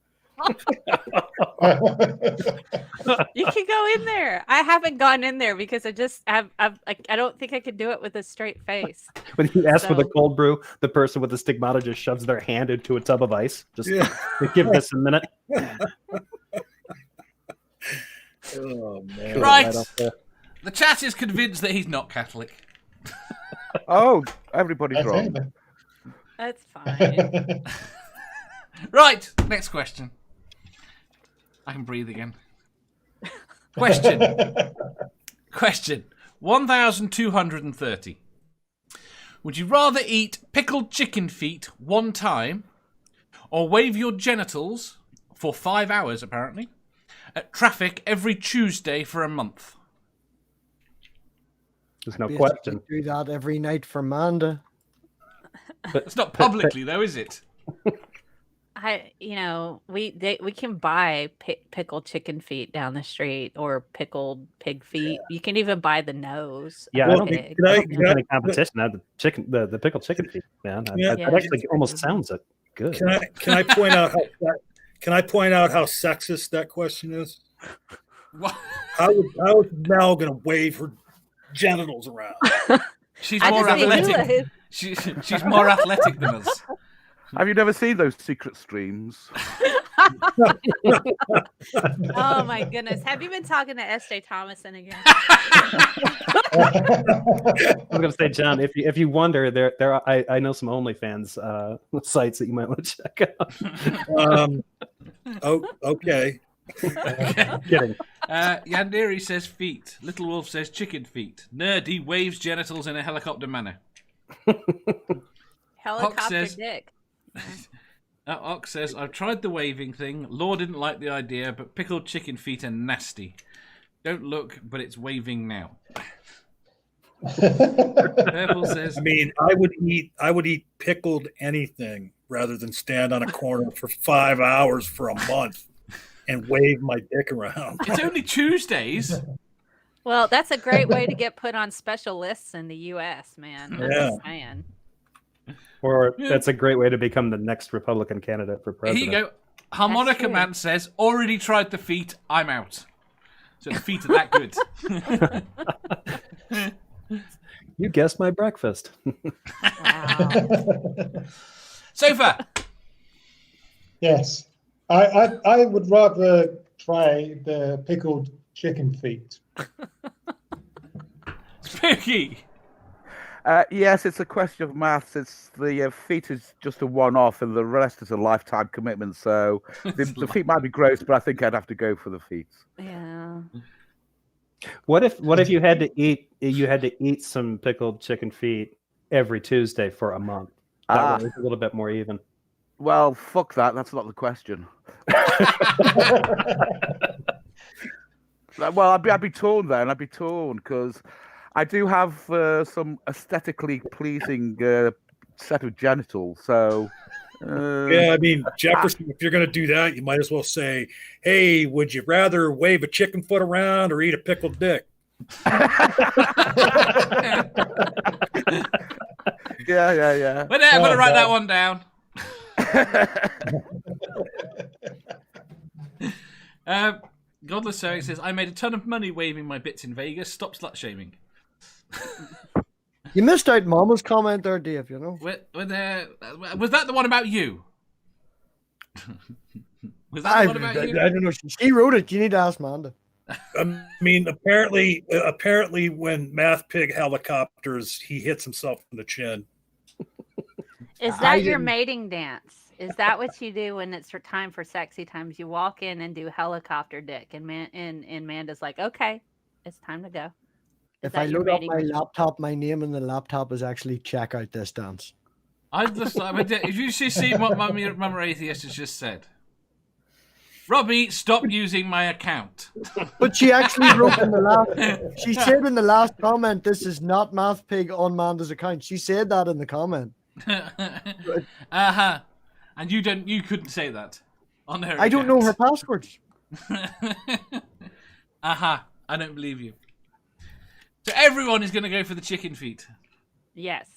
You can go in there. I haven't gone in there because I don't think I could do it with a straight face. When you ask for the cold brew, the person with the stigmata just shoves their hand into a tub of ice. Just give this a minute. Oh man! Right. The chat is convinced that he's not Catholic. Oh, everybody's wrong. That's fine. Right. Next question. I can breathe again. Question 1230. Would you rather eat pickled chicken feet one time or wave your genitals for 5 hours, apparently, at traffic every Tuesday for a month? There's no question. Do that every night for Manda. It's not publicly, though, is it? We can buy pickled chicken feet down the street or pickled pig feet. You can even buy the nose. Yeah, of I a don't pig. think there's any competition. The pickled chicken feet, man. That actually almost sounds good. Can I point out how sexist that question is? What? How is Mel going to wave her genitals around? She's more athletic. She's more athletic than us. Have you never seen those secret streams? Oh my goodness! Have you been talking to S.J. Thomason again? I was going to say, John, if you wonder, I know some OnlyFans sites that you might want to check out. Okay. Kidding. Yandiri says feet. Little Wolf says chicken feet. Nerdy waves genitals in a helicopter manner. Helicopter dick. Ox says, I've tried the waving thing. Law didn't like the idea, but pickled chicken feet are nasty. Don't look, but it's waving now. Purple says, I mean, I would eat pickled anything rather than stand on a corner for 5 hours for a month and wave my dick around. It's only Tuesdays. Well, that's a great way to get put on special lists in the U.S., man. I'm Yeah. just saying. Or that's a great way to become the next Republican candidate for Here president. you go. Harmonica true. Man says, already tried the feet, I'm out. So the feet are that good. You guessed my breakfast. Wow. Sofa. Yes. I would rather try the pickled chicken feet. Spooky. Yes, it's a question of maths. It's the feet is just a one-off, and the rest is a lifetime commitment. So the feet might be gross, but I think I'd have to go for the feet. Yeah. What if you had to eat some pickled chicken feet every Tuesday for a month? That way it's a little bit more even. Well, fuck that. That's not the question. Well, I'd be torn then. I'd be torn because I do have some aesthetically pleasing set of genitals. So, Yeah, I mean, Jefferson, if you're going to do that, you might as well say, hey, would you rather wave a chicken foot around or eat a pickled dick? yeah. But I'm going to write that one down. Godless Eric says, I made a ton of money waving my bits in Vegas. Stop slut shaming. You missed out Mama's comment there, Dave, you know. Was that the one about you? Was that the one about you? I don't know. She wrote it. You need to ask Manda. I mean, apparently when MathPig helicopters, he hits himself in the chin. Is that your mating dance? Is that what you do when it's time for sexy times? You walk in and do helicopter dick, and Manda's like, okay, it's time to go. If I load up my laptop, my name in the laptop is actually check out this dance. If you see what Mama Atheist has just said. Robbie, stop using my account. But she actually wrote in the last. She said in the last comment, "This is not MathPig on Manda's account." She said that in the comment. And you couldn't say that on her. I don't know her passwords. I don't believe you. So everyone is going to go for the chicken feet. Yes.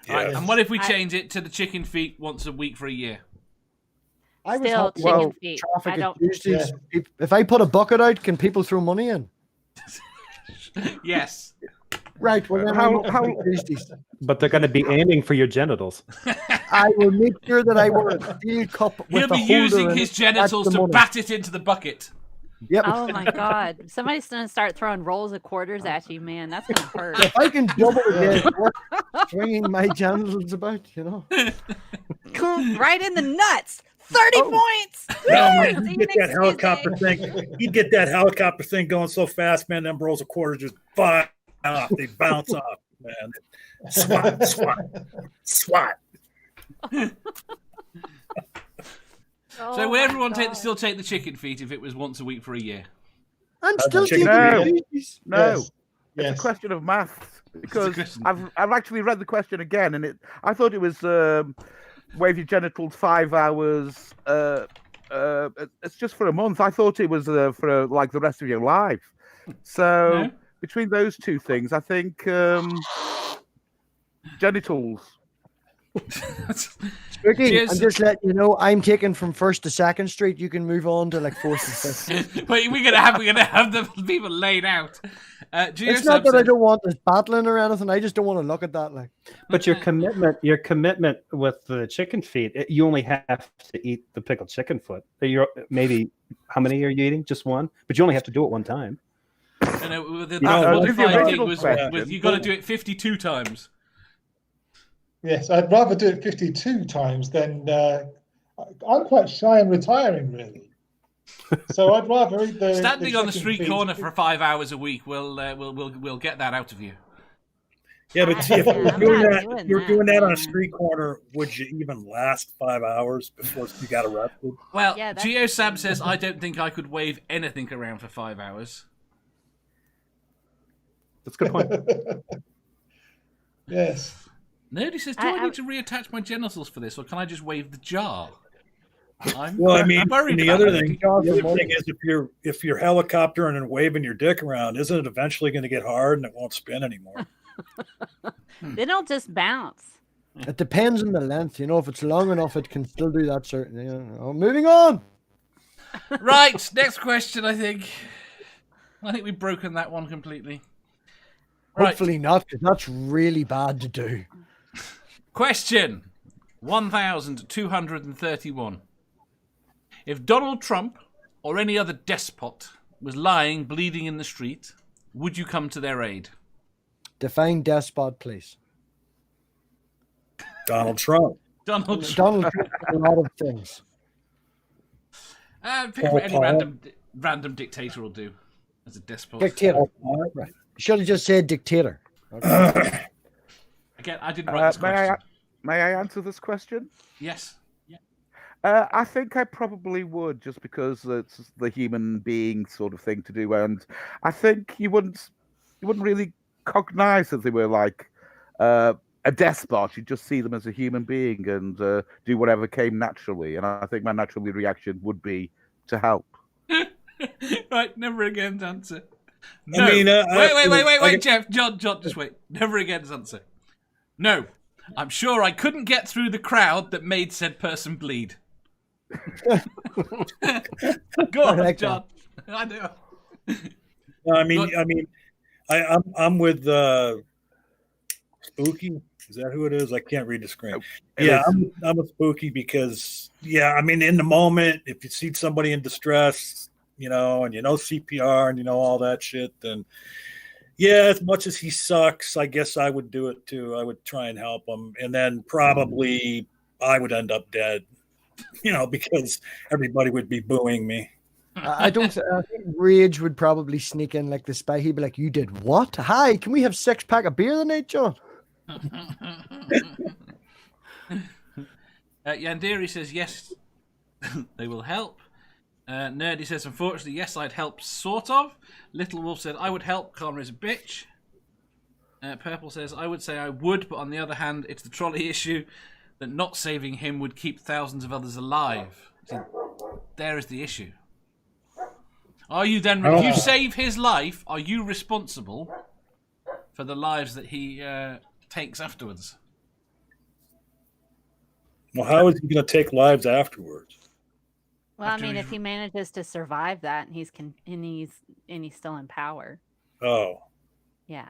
Right, and what if we change it to the chicken feet once a week for a year? I was Still hoping chicken feet. traffic I don't. Tuesdays. If I put a bucket out, can people throw money in? Yes. Right. Well, then how Tuesdays. But they're going to be aiming for your genitals. I will make sure that I wear a steel cup with He'll a be holder using in his it. genitals That's the to money. bat it into the bucket. Yep. Oh my God! Somebody's gonna start throwing rolls of quarters at you, man. That's gonna hurt. If I can double the swinging my genitals about, you know. Right in the nuts. 30 points. No, man, he'd get that helicopter thing. He'd get that helicopter thing going so fast, man. Them rolls of quarters just fly off. They bounce off, man. Swat. So would everyone still take the chicken feet if it was once a week for a year? I'm still chicken taking feet. No. Yes. It's a question of maths because I've actually read the question again, and I thought it was wave your genitals 5 hours. It's just for a month. I thought it was for like the rest of your life. So between those two things, I think genitals. Ricky, I'm just letting you know I'm taking from 1st to 2nd Street. You can move on to like 4th and 5th. But we're gonna have the people laid out. It's not that I don't want this battling or anything. I just don't want to look at that. Like, But your commitment with the chicken feet, you only have to eat the pickled chicken foot. Maybe how many are you eating? Just one, but you only have to do it one time. The modified thing was you got to do it 52 times. Yes, I'd rather do it 52 times than I'm quite shy and retiring, really. So I'd rather eat the standing on the chicken street feet. corner for 5 hours a week. We'll get that out of you. Yeah, but see, if you're doing that on a man. street corner, would you even last 5 hours before you got arrested? Well, Yeah, that's Geo Sam says I don't think I could wave anything around for 5 hours. That's a good point. Yes. Nerdy says, do I need to reattach my genitals for this, or can I just wave the jar? I'm worried the about other it. thing is if you're helicoptering and waving your dick around, isn't it eventually going to get hard and it won't spin anymore? Then it'll just bounce. It depends on the length. If it's long enough, it can still do that certain. Moving on. Right, next question, I think. I think we've broken that one completely. Right. Hopefully not, because that's really bad to do. Question 1231. If Donald Trump or any other despot was lying, bleeding in the street, would you come to their aid? Define despot, please. Donald Trump. Donald Trump did a lot of things. Pick any random dictator will do as a despot. Dictator. Right. You should have just said dictator. Okay. Again, I didn't write this question. May I answer this question? Yes. Yeah. I think I probably would, just because it's the human being sort of thing to do, and I think you wouldn't really cognize that they were like a despot. You just see them as a human being and do whatever came naturally. And I think my natural reaction would be to help. Right, never again's answer. No. I mean, wait, Jeff, John, just wait. Never again's answer. No, I'm sure I couldn't get through the crowd that made said person bleed. Go on, John. I know. I'm with Spooky. Is that who it is? I can't read the screen. I'm with Spooky because, in the moment, if you see somebody in distress, and CPR and all that shit, then as much as he sucks, I guess I would do it too. I would try and help him, and then probably I would end up dead, because everybody would be booing me. I think rage would probably sneak in like the spy. He'd be like, "You did what? Hi, can we have 6-pack of beer tonight, John?" Yandiri says yes, they will help. Nerdy says, unfortunately, yes, I'd help, sort of. Little Wolf said, I would help, Connor is a bitch. Purple says, I would say I would, but on the other hand, it's the trolley issue that not saving him would keep thousands of others alive. See, there is the issue. Are you then, if you save his life, are you responsible for the lives that he takes afterwards? Well, how is he going to take lives afterwards? Well, if he manages to survive that, and he's still in power. Oh. Yeah.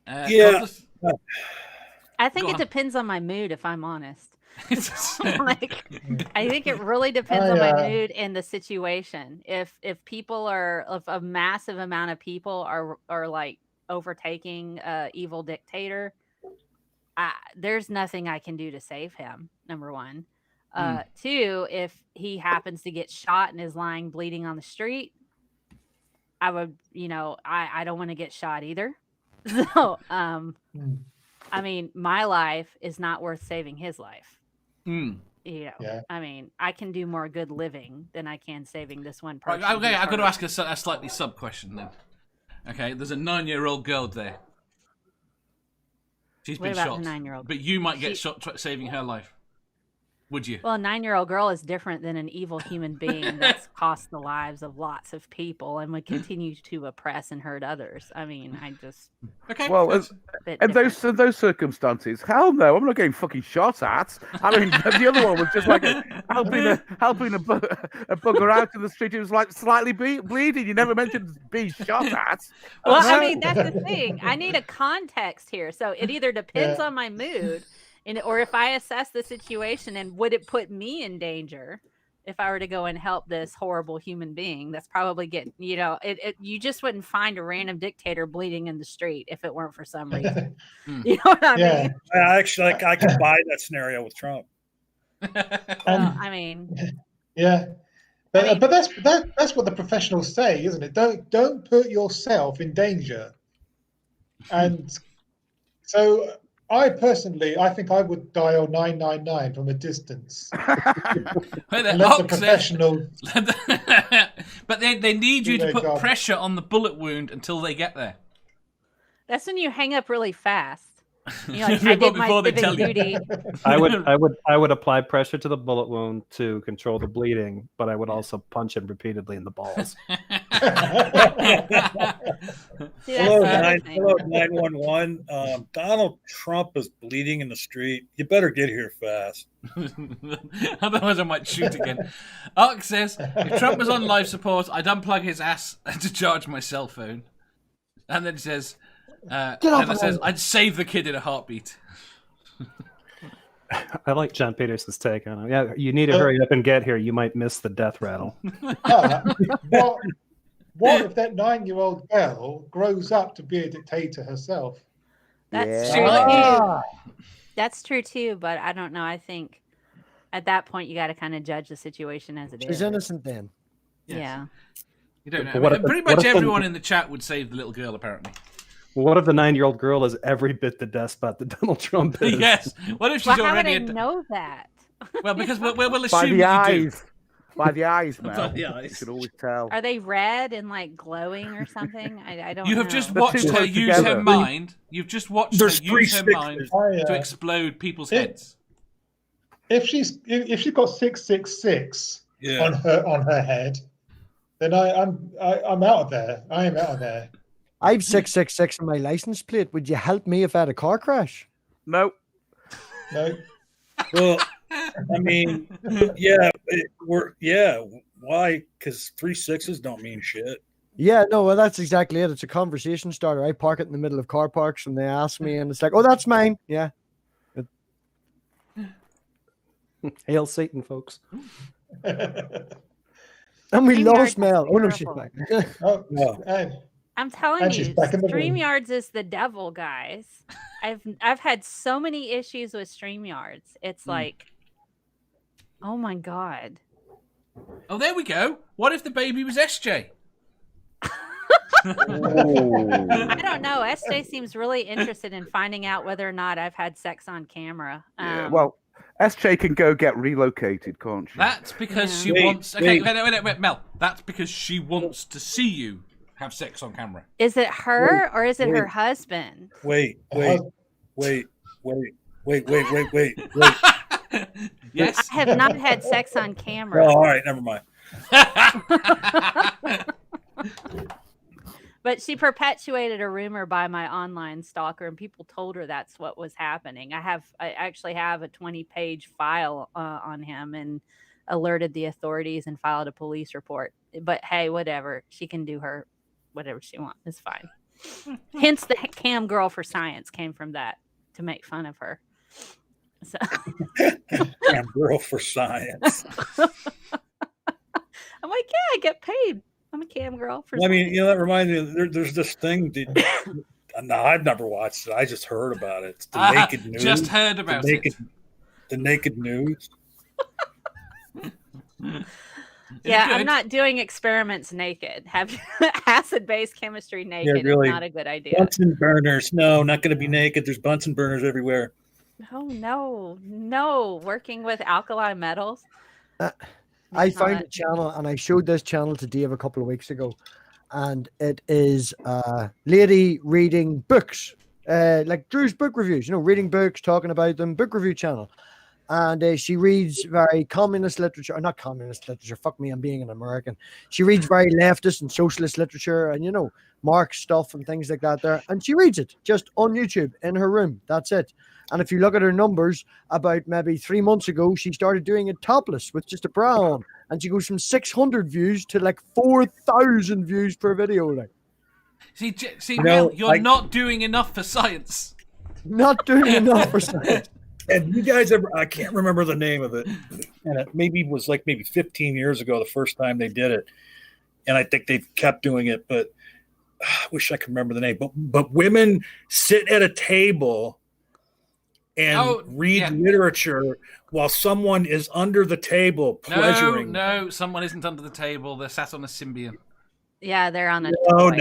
Yeah. I think it depends on my mood, if I'm honest. I think it really depends on my mood and the situation. If people are, if a massive amount of people are like overtaking evil dictator, there's nothing I can do to save him, number one. Two, if he happens to get shot and is lying bleeding on the street, I would, I don't want to get shot either. So, my life is not worth saving his life. I can do more good living than I can saving this one person. Okay, I've got to ask a slightly sub question then. Okay, there's a 9-year-old girl there. She's been shot, the 9-year-old? But you might get shot saving her life. Would you? Well, a 9-year-old girl is different than an evil human being that's cost the lives of lots of people and would continue to oppress and hurt others. Okay. Well, in those circumstances, hell no, I'm not getting fucking shot at. The other one was just like helping a bugger out in the street who was like slightly bleeding. You never mentioned being shot at. Well, that's the thing. I need a context here. So it either depends on my mood, or if I assess the situation and would it put me in danger if I were to go and help this horrible human being that's probably getting, you just wouldn't find a random dictator bleeding in the street if it weren't for some reason. You know what I mean? Actually, I can buy that scenario with Trump. Yeah. But that's what the professionals say, isn't it? Don't put yourself in danger. And so I think I would dial 999 from a distance. But they need you to put pressure on the bullet wound until they get there. That's when you hang up really fast. I did my civic duty. I would apply pressure to the bullet wound to control the bleeding, but I would also punch him repeatedly in the balls. See, that's Hello, the other thing. 911. Donald Trump is bleeding in the street. You better get here fast. Otherwise, I might shoot again. Ark says, if Trump was on life support, I'd unplug his ass to charge my cell phone. And then it says, I'd save the kid in a heartbeat. I like John Peterson's take on it. Yeah, you need to hurry up and get here. You might miss the death rattle. What if that 9-year-old girl grows up to be a dictator herself? That's Yeah. true. That's true too, but I don't know. I think at that point you got to kind of judge the situation as it is. She's innocent then. Yes. Yeah. You don't know. But what if Pretty what much if the- everyone in the chat would save the little girl, apparently. Well, what if the 9-year-old girl is every bit the despot that Donald Trump is? Yes. What if she's Well, how would already... I know that? Well, because we'll By assume the that you do. eyes. By the eyes, man. By the You eyes. can always tell. Are they red and like glowing or something? I don't know. You have just The watched two her go use her together. mind. You've just watched There's her three use her sixes. mind I, to explode people's Yeah. heads. if she's got 666 Yeah. on her head, then I'm out of there. I am out of there. I've 666 on my license plate. Would you help me if I had a car crash? No. No. Well, I mean, why? Because 3 6s don't mean shit. Yeah, no, well, that's exactly it. It's a conversation starter. I park it in the middle of car parks and they ask me, and it's like, oh, that's mine. Yeah. Hail Satan, folks. And we StreamYard lost Mel. Oh, no, she's terrible. back. Oh, No. and I'm telling And you, she's back in the room. StreamYards is the devil, guys. I've had so many issues with StreamYards. It's like, oh my god. Oh, there we go. What if the baby was SJ? I don't know. SJ seems really interested in finding out whether or not I've had sex on camera. Yeah, well, SJ can go get relocated, can't she? That's because she Wait, wants... Okay, wait. wait, Mel. That's because she wants to see you have sex on camera. Is it her or is it her wait. husband? Wait. Yes? I have not had sex on Oh, camera. all right, never mind. But she perpetuated a rumor by my online stalker, and people told her that's what was happening. I actually have a 20-page file on him, and alerted the authorities and filed a police report. But hey, whatever, she can do her whatever she wants. It's fine. Hence, the cam girl for science came from that, to make fun of her. So Damn girl for science. I'm like, yeah, I get paid. I'm a cam girl for I mean, science. that reminds me. There's this thing. No, I've never watched it. I just heard about it. It's the Naked News. Just heard about it. The Naked News. Yeah, good. I'm not doing experiments naked. Have acid-based chemistry naked really. is not a good idea. Bunsen burners. No, not going to be naked. There's Bunsen burners everywhere. Oh no! Working with alkali metals. I It's found not- a channel, and I showed this channel to Dave a couple of weeks ago, and it is a lady reading books, like Drew's book reviews. Reading books, talking about them. Book review channel, and she reads very communist literature, or not communist literature. Fuck me, I'm being an American. She reads very leftist and socialist literature, and Marx stuff and things like that. There, and she reads it just on YouTube in her room. That's it. And if you look at her numbers, about maybe 3 months ago, she started doing it topless with just a bra on. And she goes from 600 views to like 4,000 views per video. Like, See, No, Mel, you're I- not doing enough for science. not doing enough for science. And you guys ever? I can't remember the name of it. And it was like maybe 15 years ago the first time they did it. And I think they've kept doing it, but I wish I could remember the name. But women sit at a table and read literature while someone is under the table pleasuring. No, someone isn't under the table. They're sat on a Symbian. Yeah, they're on a No. toy.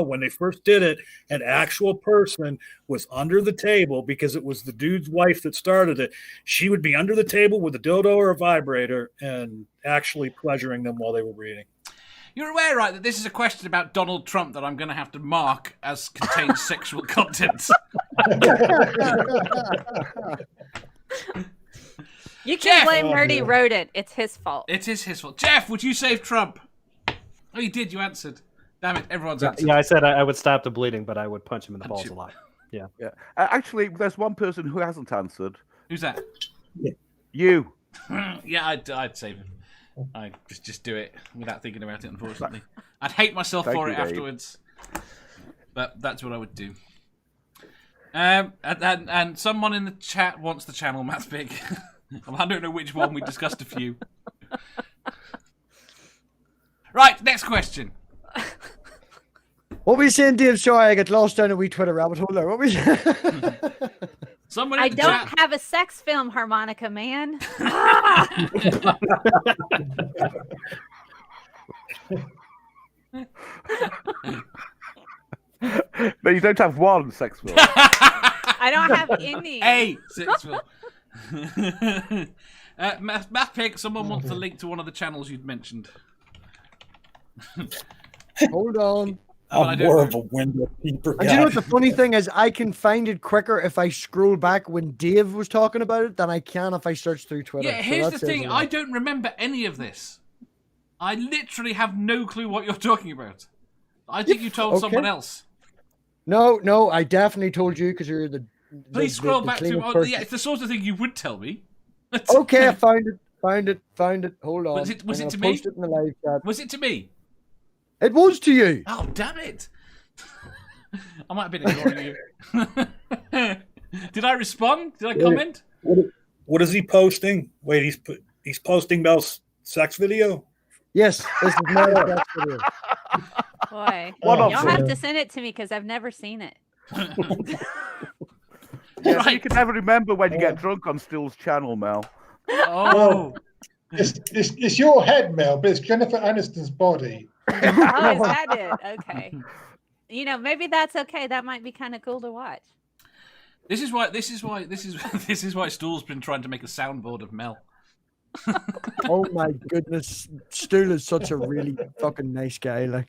When they first did it, an actual person was under the table because it was the dude's wife that started it. She would be under the table with a dildo or a vibrator and actually pleasuring them while they were reading. You're aware, right, that this is a question about Donald Trump that I'm going to have to mark as contains sexual content. You can Jeff! blame Nerdy wrote it. It's his fault. It is his fault. Jeff, would you save Trump? Oh, you did. You answered. Damn it, everyone's Yeah, answered. I said I would stop the bleeding, but I would punch him in the Punch balls him. a lot. Yeah. Actually, there's one person who hasn't answered. Who's that? You. Yeah, I'd save him. I just do it without thinking about it, unfortunately. I'd hate myself Thank for you, it Dave. afterwards. But that's what I would do. And someone in the chat wants the channel MathPig. I don't know which one, we discussed a few. Right, next question. What were you saying, Dave? Sorry, I get lost down a wee Twitter rabbit hole there. What were you saying? Someone I in the don't chat. have a sex film, harmonica man. No, you don't have one sex film. I don't have any. Hey, Sixville. MathPig, someone wants to link to one of the channels you'd mentioned. Hold on. But I I'm don't more know. of a window keeper And do you know guy. what the funny thing is? I can find it quicker if I scroll back when Dave was talking about it than I can if I search through Twitter. Yeah, So here's that the says thing. a lot. I don't remember any of this. I literally have no clue what you're talking about. I think you told Okay. someone else. No, I definitely told you because you're the. Please scroll back to. cleanest Oh, person. yeah, it's the sort of thing you would tell me. Okay, I found it. Hold on. Was it I'm to gonna me? Post it in the live chat. Was it to me? It was to you. Oh, damn it! I might have been ignoring you. Did I respond? Did I comment? What is he posting? Wait, he's posting Mel's sex video? Yes, this is my sex video. Boy, One y'all of have them. to send it to me because I've never seen it. Yeah, Right. You can never remember when you get drunk on Still's channel, Mel. Oh, It's your head, Mel, but it's Jennifer Aniston's body. Oh, is that it? Okay. You know, maybe that's okay. That might be kind of cool to watch. this is why Stool's been trying to make a soundboard of Mel. Oh my goodness, Stool is such a really fucking nice guy. Like,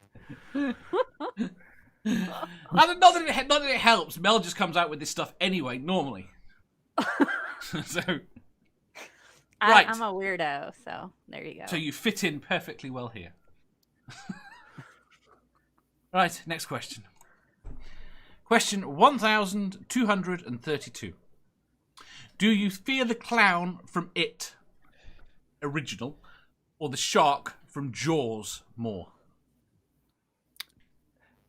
Not that it helps. Mel just comes out with this stuff anyway, normally. So, right. I'm a weirdo, so there you go. So you fit in perfectly well here. Right, next question. Question 1232. Do you fear the clown from It original or the shark from Jaws more?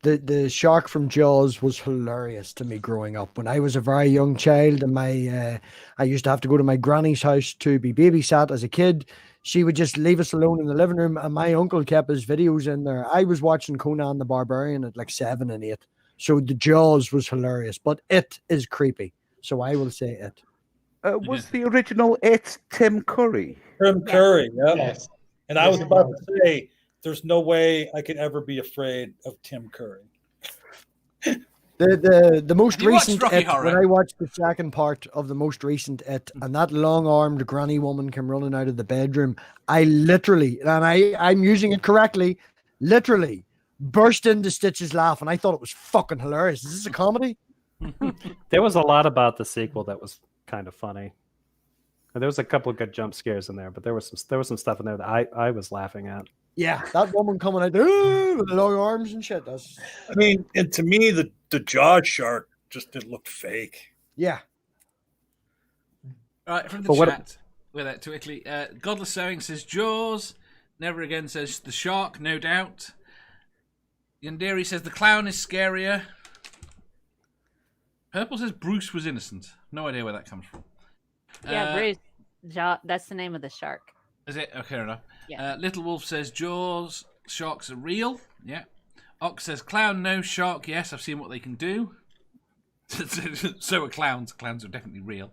the shark from Jaws was hilarious to me growing up. When I was a very young child, and I used to have to go to my granny's house to be babysat as a kid. She would just leave us alone in the living room, and my uncle kept his videos in there. I was watching Conan the Barbarian at like 7 and 8, so the Jaws was hilarious, but It is creepy. So I will say It. Was the original It Tim Curry? Tim Curry, yeah. Yes. And I was about to say, there's no way I could ever be afraid of Tim Curry. The most Have you watched recent Rocky It, Horror? when I watched the second part of the most recent It, and that long-armed granny woman came running out of the bedroom, I literally, and I'm using it correctly, literally burst into stitches laughing. I thought it was fucking hilarious. Is this a comedy? There was a lot about the sequel that was kind of funny. And there was a couple of good jump scares in there, but there was some stuff in there that I was laughing at. Yeah, that woman coming out "Ooh," with the long arms and shit. That's I mean, and to me, the Jaws shark just did look fake. yeah. Right, from the But what- chat, with that to Italy, Godless Sewing says Jaws. Never Again says the shark, no doubt. Yandere says the clown is scarier. Purple says Bruce was innocent. No idea where that comes from. Yeah, Bruce. That's the name of the shark. Is it? Okay, fair enough. Yeah. Little Wolf says Jaws, sharks are real. Yeah. Ox says clown, no. Shark, yes. I've seen what they can do. So are clowns. Clowns are definitely real.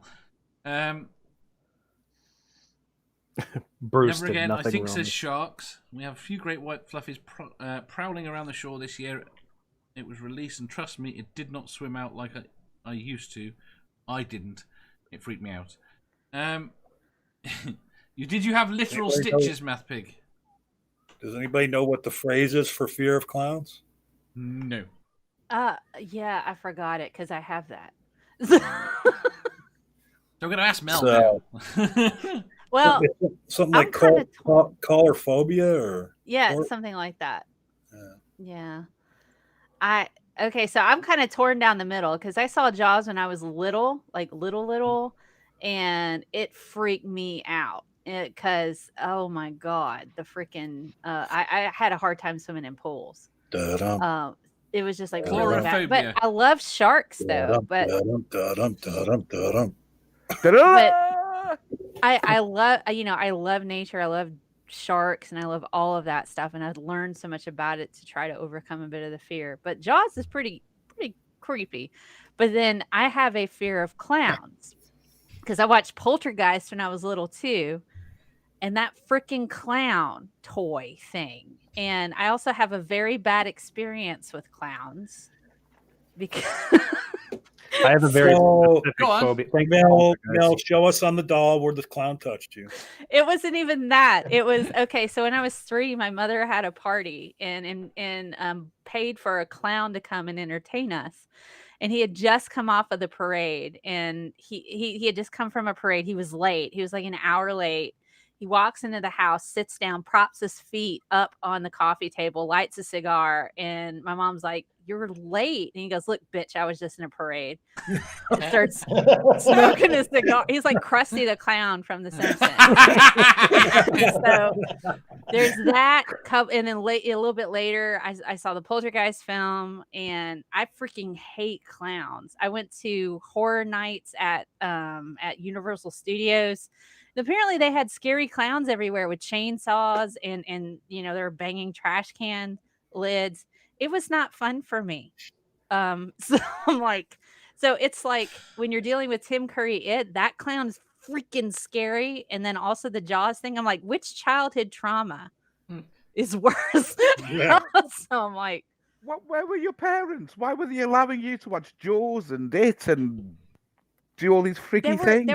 Bruce Never did Again, I nothing think, wrong. says sharks. We have a few great white fluffies prowling around the shore this year. It was released, and trust me, it did not swim out like I used to. I didn't. It freaked me out. Did you have literal stitches, MathPig? Does anybody know what the phrase is for fear of clowns? No. Yeah, I forgot it because I have that. So I'm going to ask Mel So- now. Well, Something I'm like kinda collarphobia or yeah, or- something like that. Yeah. Okay, so I'm kind of torn down the middle because I saw Jaws when I was little, like little, and it freaked me out. Because oh my god, the freaking I had a hard time swimming in pools. Da-dum, It was just like Yeah. really bad. But Claustrophobia. I love sharks though. But da-dum, da-dum, da-dum. I love I love nature. I love sharks and I love all of that stuff. And I've learned so much about it to try to overcome a bit of the fear. But Jaws is pretty creepy. But then I have a fear of clowns because I watched Poltergeist when I was little too. And that freaking clown toy thing. And I also have a very bad experience with clowns because I have a very So- specific Go on. phobia. Thank you, Mel, show us on the doll where the clown touched you. it wasn't even that. It was okay. So when I was 3, my mother had a party and paid for a clown to come and entertain us. And he had just come off of the parade, and he had just come from a parade. He was late. He was like an hour late. He walks into the house, sits down, props his feet up on the coffee table, lights a cigar, and my mom's like, "You're late." And he goes, "Look, bitch, I was just in a parade." Starts smoking a cigar. He's like Krusty the Clown from The Simpsons. So there's that. And then a little bit later, I saw the Poltergeist film, and I freaking hate clowns. I went to horror nights at Universal Studios. Apparently they had scary clowns everywhere with chainsaws and they were banging trash can lids. It was not fun for me. So I'm like, so it's like when you're dealing with Tim Curry, that clown is freaking scary. And then also the Jaws thing. I'm like, which childhood trauma is worse? Yeah. So I'm like, Where were your parents? Why were they allowing you to watch Jaws and it and do all these freaky things?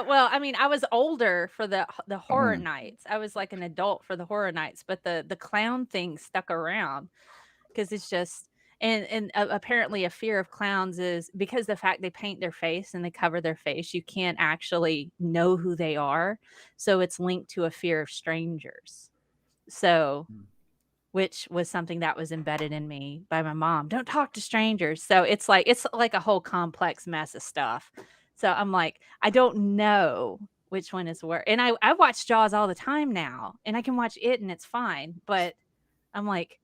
well, I mean, I was older for the horror nights. I was like an adult for the horror nights, but the clown thing stuck around because it's just and apparently a fear of clowns is because the fact they paint their face and they cover their face, you can't actually know who they are. So it's linked to a fear of strangers. So which was something that was embedded in me by my mom. Don't talk to strangers. So it's like a whole complex mess of stuff. So I'm like, I don't know which one is worse. And I watch Jaws all the time now, and I can watch it and it's fine. But I'm like,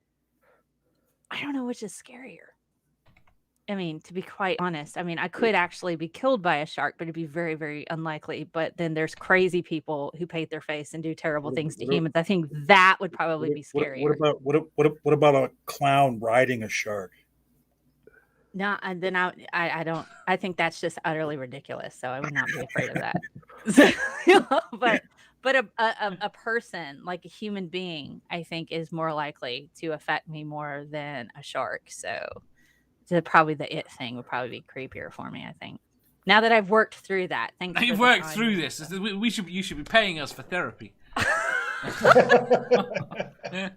I don't know which is scarier. I mean, to be quite honest, I mean, I could actually be killed by a shark, but it'd be very, very unlikely. But then there's crazy people who paint their face and do terrible things to humans. I think that would probably be scarier. What about a clown riding a shark? No, and then I don't. I think that's just utterly ridiculous. So I would not be afraid of that. But a person, like a human being, I think is more likely to affect me more than a shark. So probably the it thing would probably be creepier for me, I think. Now that I've worked through that, thanks. You've worked through this. You should be paying us for therapy. Yeah.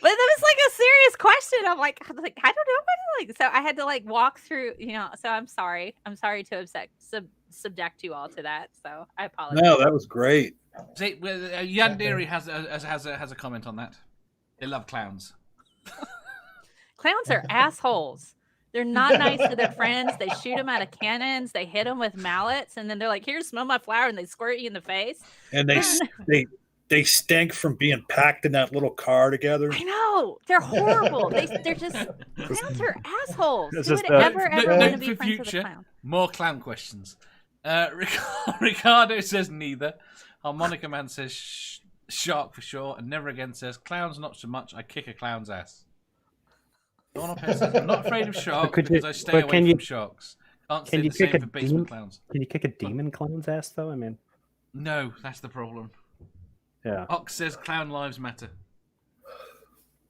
But that was like a serious question. I'm like, I don't know what to like. So I had to like walk through, So I'm sorry. I'm sorry to subject you all to that. So I apologize. No, that was great. See, Yandere has a comment on that. They love clowns. Clowns are assholes. They're not nice to their friends. They shoot them out of cannons. They hit them with mallets, and then they're like, "Here, smell my flower," and they squirt you in the face. And they stink from being packed in that little car together. I know, they're horrible. They're just clowns are assholes. It's Who just would a- ever Note want to for be friends with a future, clown? more clown questions. Ricardo says neither. Harmonica Man says shark for sure, and Never Again says clowns not so much. I kick a clown's ass. Dawn of Hess says, I'm not afraid of sharks because I stay away from sharks. Can't say the same for basement clowns. Can you kick a demon clown's ass though? I mean, No, that's the problem. yeah. Ox says clown lives matter.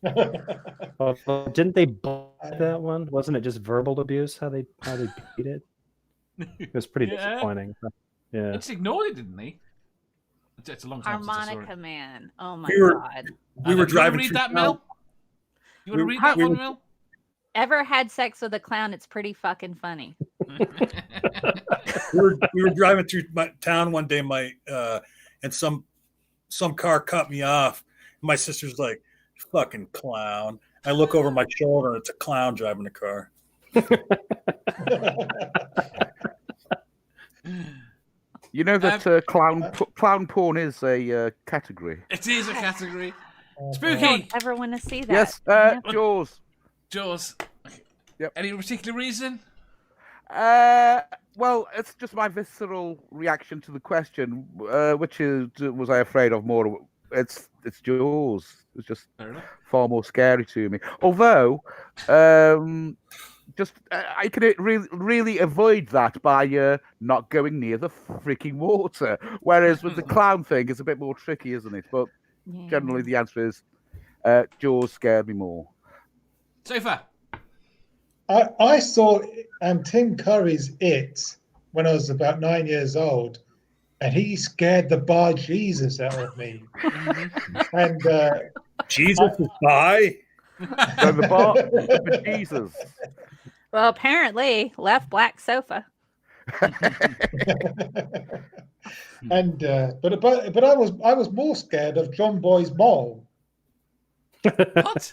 Well, didn't they block that one? Wasn't it just verbal abuse? How they beat it? It was pretty Yeah. disappointing. Yeah. They just ignored it, didn't they? It's a long time since I saw Harmonica it. Man. Oh my We were- god. We were You driving want to through read that, town. Mel? You want to read that one, Mel? Ever had sex with a clown? It's pretty fucking funny. we were driving through my town one day, and some car cut me off. My sister's like, fucking clown. I look over my shoulder and it's a clown driving the car. You know that clown porn is a category. It is a category. I Spooky. don't ever want to see that. Yes, Yeah. Jaws. Jaws. Yep. Any particular reason? Well, it's just my visceral reaction to the question, which is, was I afraid of more? It's Jaws. It's just Fair enough. far more scary to me. Although, I can really avoid that by not going near the freaking water. Whereas with the clown thing, it's a bit more tricky, isn't it? But generally, the answer is Jaws scared me more. Sofa. I saw Tim Curry's It when I was about 9 years old, and he scared the bar Jesus out of me. And Jesus is by. So the bar for Jesus. Well, apparently, left black sofa. and but I was more scared of John Boy's mole. What?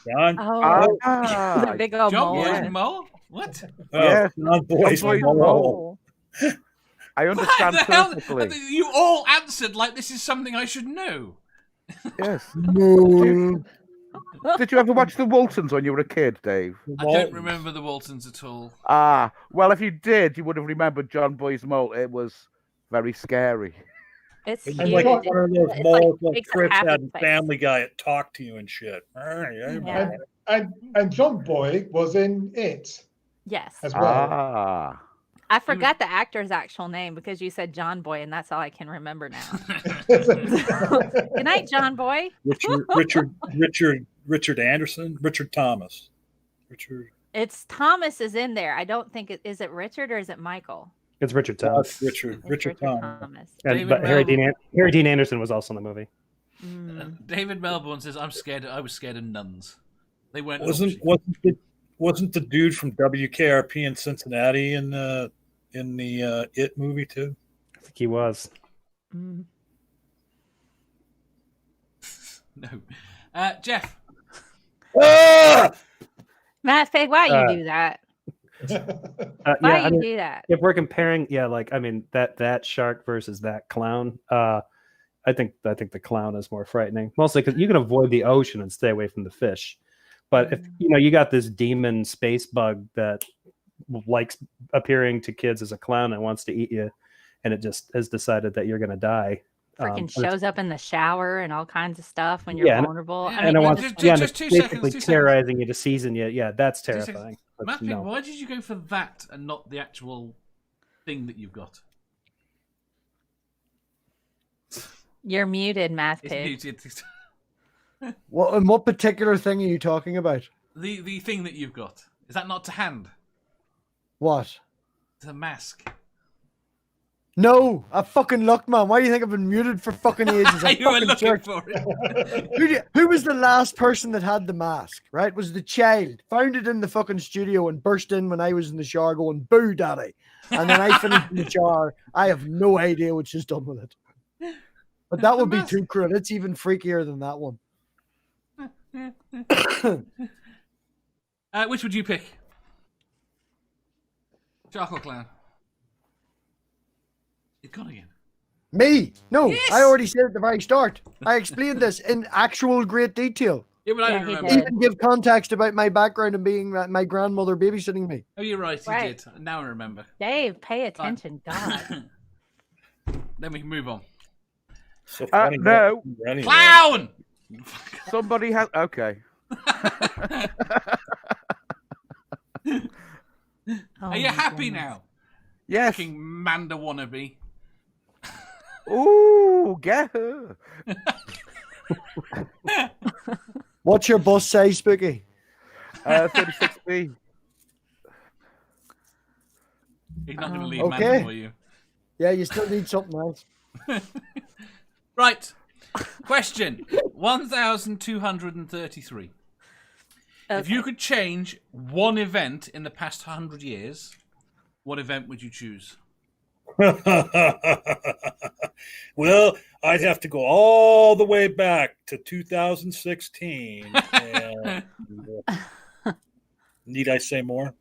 John, The big old John mole. Boy's mole? What? Yeah. John Boy's John Boy's mole. mole. I What understand the hell? perfectly. You all answered like this is something I should know. Yes. No. Did you ever watch The Waltons when you were a kid, Dave? I don't remember the Waltons at all. Well, if you did, you would have remembered John Boy's mole. It was very scary. It's And huge. like one of those It's moles like makes a Chris happy had in face. Family Guy that talk to you and shit. Yeah. And John Boy was in It Yes. as well. I forgot the actor's actual name because you said John Boy, and that's all I can remember now. Good night, John Boy. Richard Anderson, Richard Thomas. It's Thomas is in there. I don't think is it Richard or is it Michael? It's Richard Thomas. Richard It's Thomas. And, but Harry Dean Anderson was also in the movie. David Melbourne says, I was scared of nuns. They weren't. Wasn't the dude from WKRP in Cincinnati in the It movie too? I think he was. Mm. No. Jeff. MathPig, why you do that? Why you do that? If we're comparing, that shark versus that clown, I think the clown is more frightening. Mostly because you can avoid the ocean and stay away from the fish. But if you got this demon space bug that likes appearing to kids as a clown and wants to eat you, and it just has decided that you're going to die. Freaking shows up in the shower and all kinds of stuff when you're vulnerable. And it wants just 2 basically seconds. terrorizing you to season you. Yeah, that's terrifying. MathPig, No. why did you go for that and not the actual thing that you've got? You're muted, It's MathPig. muted. What particular thing are you talking about? The thing that you've got. Is that not to hand? What? It's a mask. No, I fucking looked, man. Why do you think I've been muted for fucking ages? You were looking for it. Who was the last person that had the mask, right? Was the child. Found it in the fucking studio and burst in when I was in the shower going, boo, daddy. And then I finished in the shower. I have no idea what she's done with it. But that would be too cruel. It's even freakier than that one. Which would you pick? Shark or clown? It's gone again. Me? No, Yes! I already said at the very start. I explained this in actual great detail. Yeah, but I Yeah, don't he remember. did. Even give context about my background and being my grandmother babysitting me. Oh, you're right. You Right. did. Now I remember. Dave, pay attention. God. Then we can move on. So funny, No. anyway. Clown! Somebody has. Okay. Are you happy now? Yes. Fucking Manda wannabe. Ooh, get her. What's your bus say, Spooky? 36B. He's not going to leave Okay. Manda for you. Yeah, you still need something else. Right. Question 1233. If you could change one event in the past 100 years, what event would you choose? Well, I'd have to go all the way back to 2016. And, need I say more?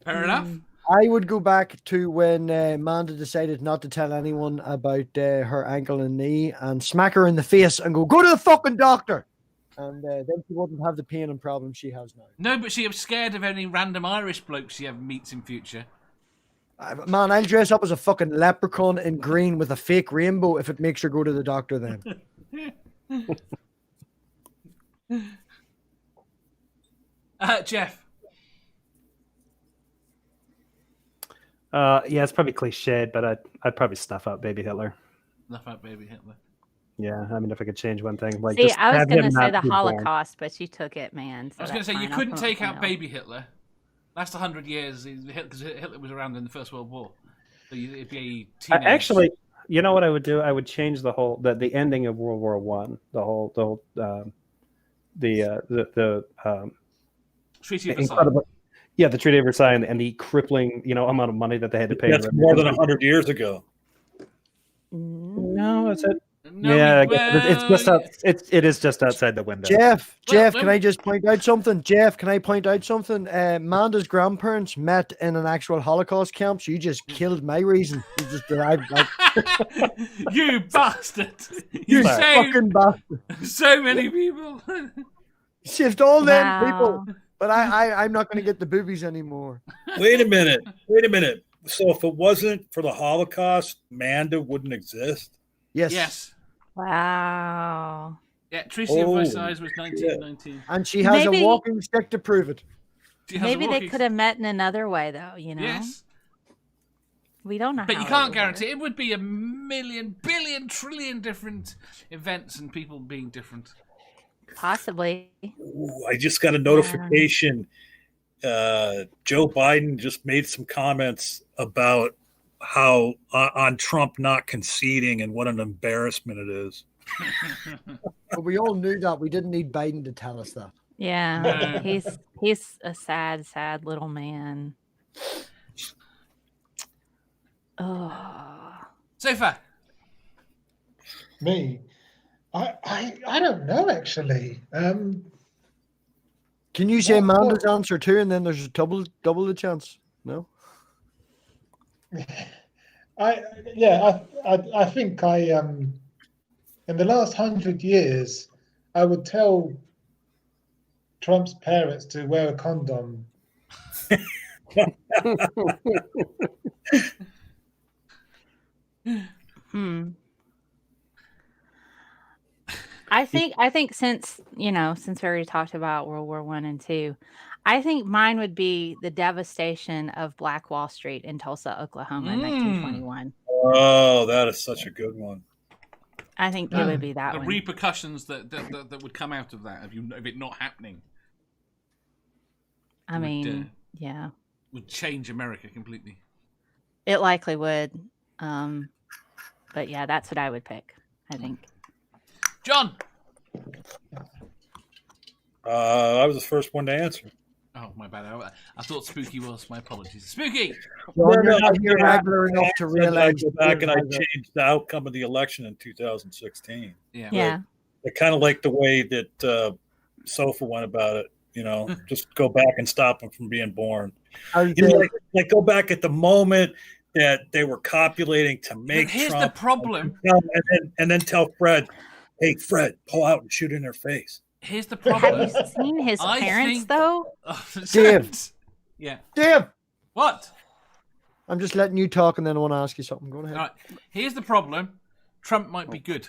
Fair enough. I would go back to when Amanda decided not to tell anyone about her ankle and knee and smack her in the face and go to the fucking doctor. And then she wouldn't have the pain and problems she has now. No, but she was scared of any random Irish blokes she ever meets in future. Man, I'll dress up as a fucking leprechaun in green with a fake rainbow if it makes her go to the doctor then. Jeff. Yeah, it's probably cliched, but I'd probably stuff out baby Hitler. Laugh out, baby Hitler. Yeah, I mean, if I could change one thing, like See, just I was have going him to say not the be born. Holocaust, but you took it, man. So I was going to that's say, you fine. I'll couldn't come take up out with no. baby Hitler. Last 100 years, because Hitler was around in the First World War. So it'd be teenage. Actually, you know what I would do? I would change the whole the ending of World War One. The Treaty of Versailles. incredible, yeah, the Treaty of Versailles and the crippling amount of money that they had to pay. That's more than 100 years ago. No, is it? No, yeah, I well, guess it's just it is just outside the window. Jeff, Well, can I just point out something? Jeff, can I point out something? Amanda's grandparents met in an actual Holocaust camp, so you just killed my reason. You just you bastard! You you saved fucking bastard. so many people. Saved all them Wow. people. But I'm not going to get the boobies anymore. Wait a minute. So if it wasn't for the Holocaust, Amanda wouldn't exist? Yes. Yes. Wow. Yeah, Treaty of Oh, Versailles was 1919. And she has Maybe- a walking stick to prove it. She has a Maybe they walking- could have met in another way, though. You know, Yes, we don't know. but how you it can't would guarantee. work. It would be a million, billion, trillion different events and people being different. Possibly. Ooh, I just got a notification. Joe Biden just made some comments about how on Trump not conceding and what an embarrassment it is. But we all knew that. We didn't need Biden to tell us that. Yeah, he's a sad little man. Oh, So far, Me, I don't know actually. Can you say What- Amanda's answer too, and then there's double the chance? No. I think in the last 100 years, I would tell Trump's parents to wear a condom. I think since we already talked about World War I and II, I think mine would be the devastation of Black Wall Street in Tulsa, Oklahoma in 1921. Oh, that is such a good one. I think it would be that the one. repercussions that would come out of that of it not happening I mean, yeah, would change America completely. it likely would. But yeah, that's what I would pick, I think. John. I was the first one to answer. Oh, my bad. I thought Spooky was. My apologies. Spooky! John, you're not here regular enough to I realize. go back and I changed the outcome of the election in 2016. Yeah. Yeah. I kind of like the way that Sofa went about it. Just go back and stop them from being born. Like go back at the moment that they were copulating to make Here's Trump, the problem. and then tell Fred, "Hey, Fred, pull out and shoot in their face." Here's the Have problem. you seen his I parents, think- though? Dave. Yeah. Dave, What? I'm just letting you talk, and then I want to ask you something. Go ahead. All right. Here's the problem. Trump might be good.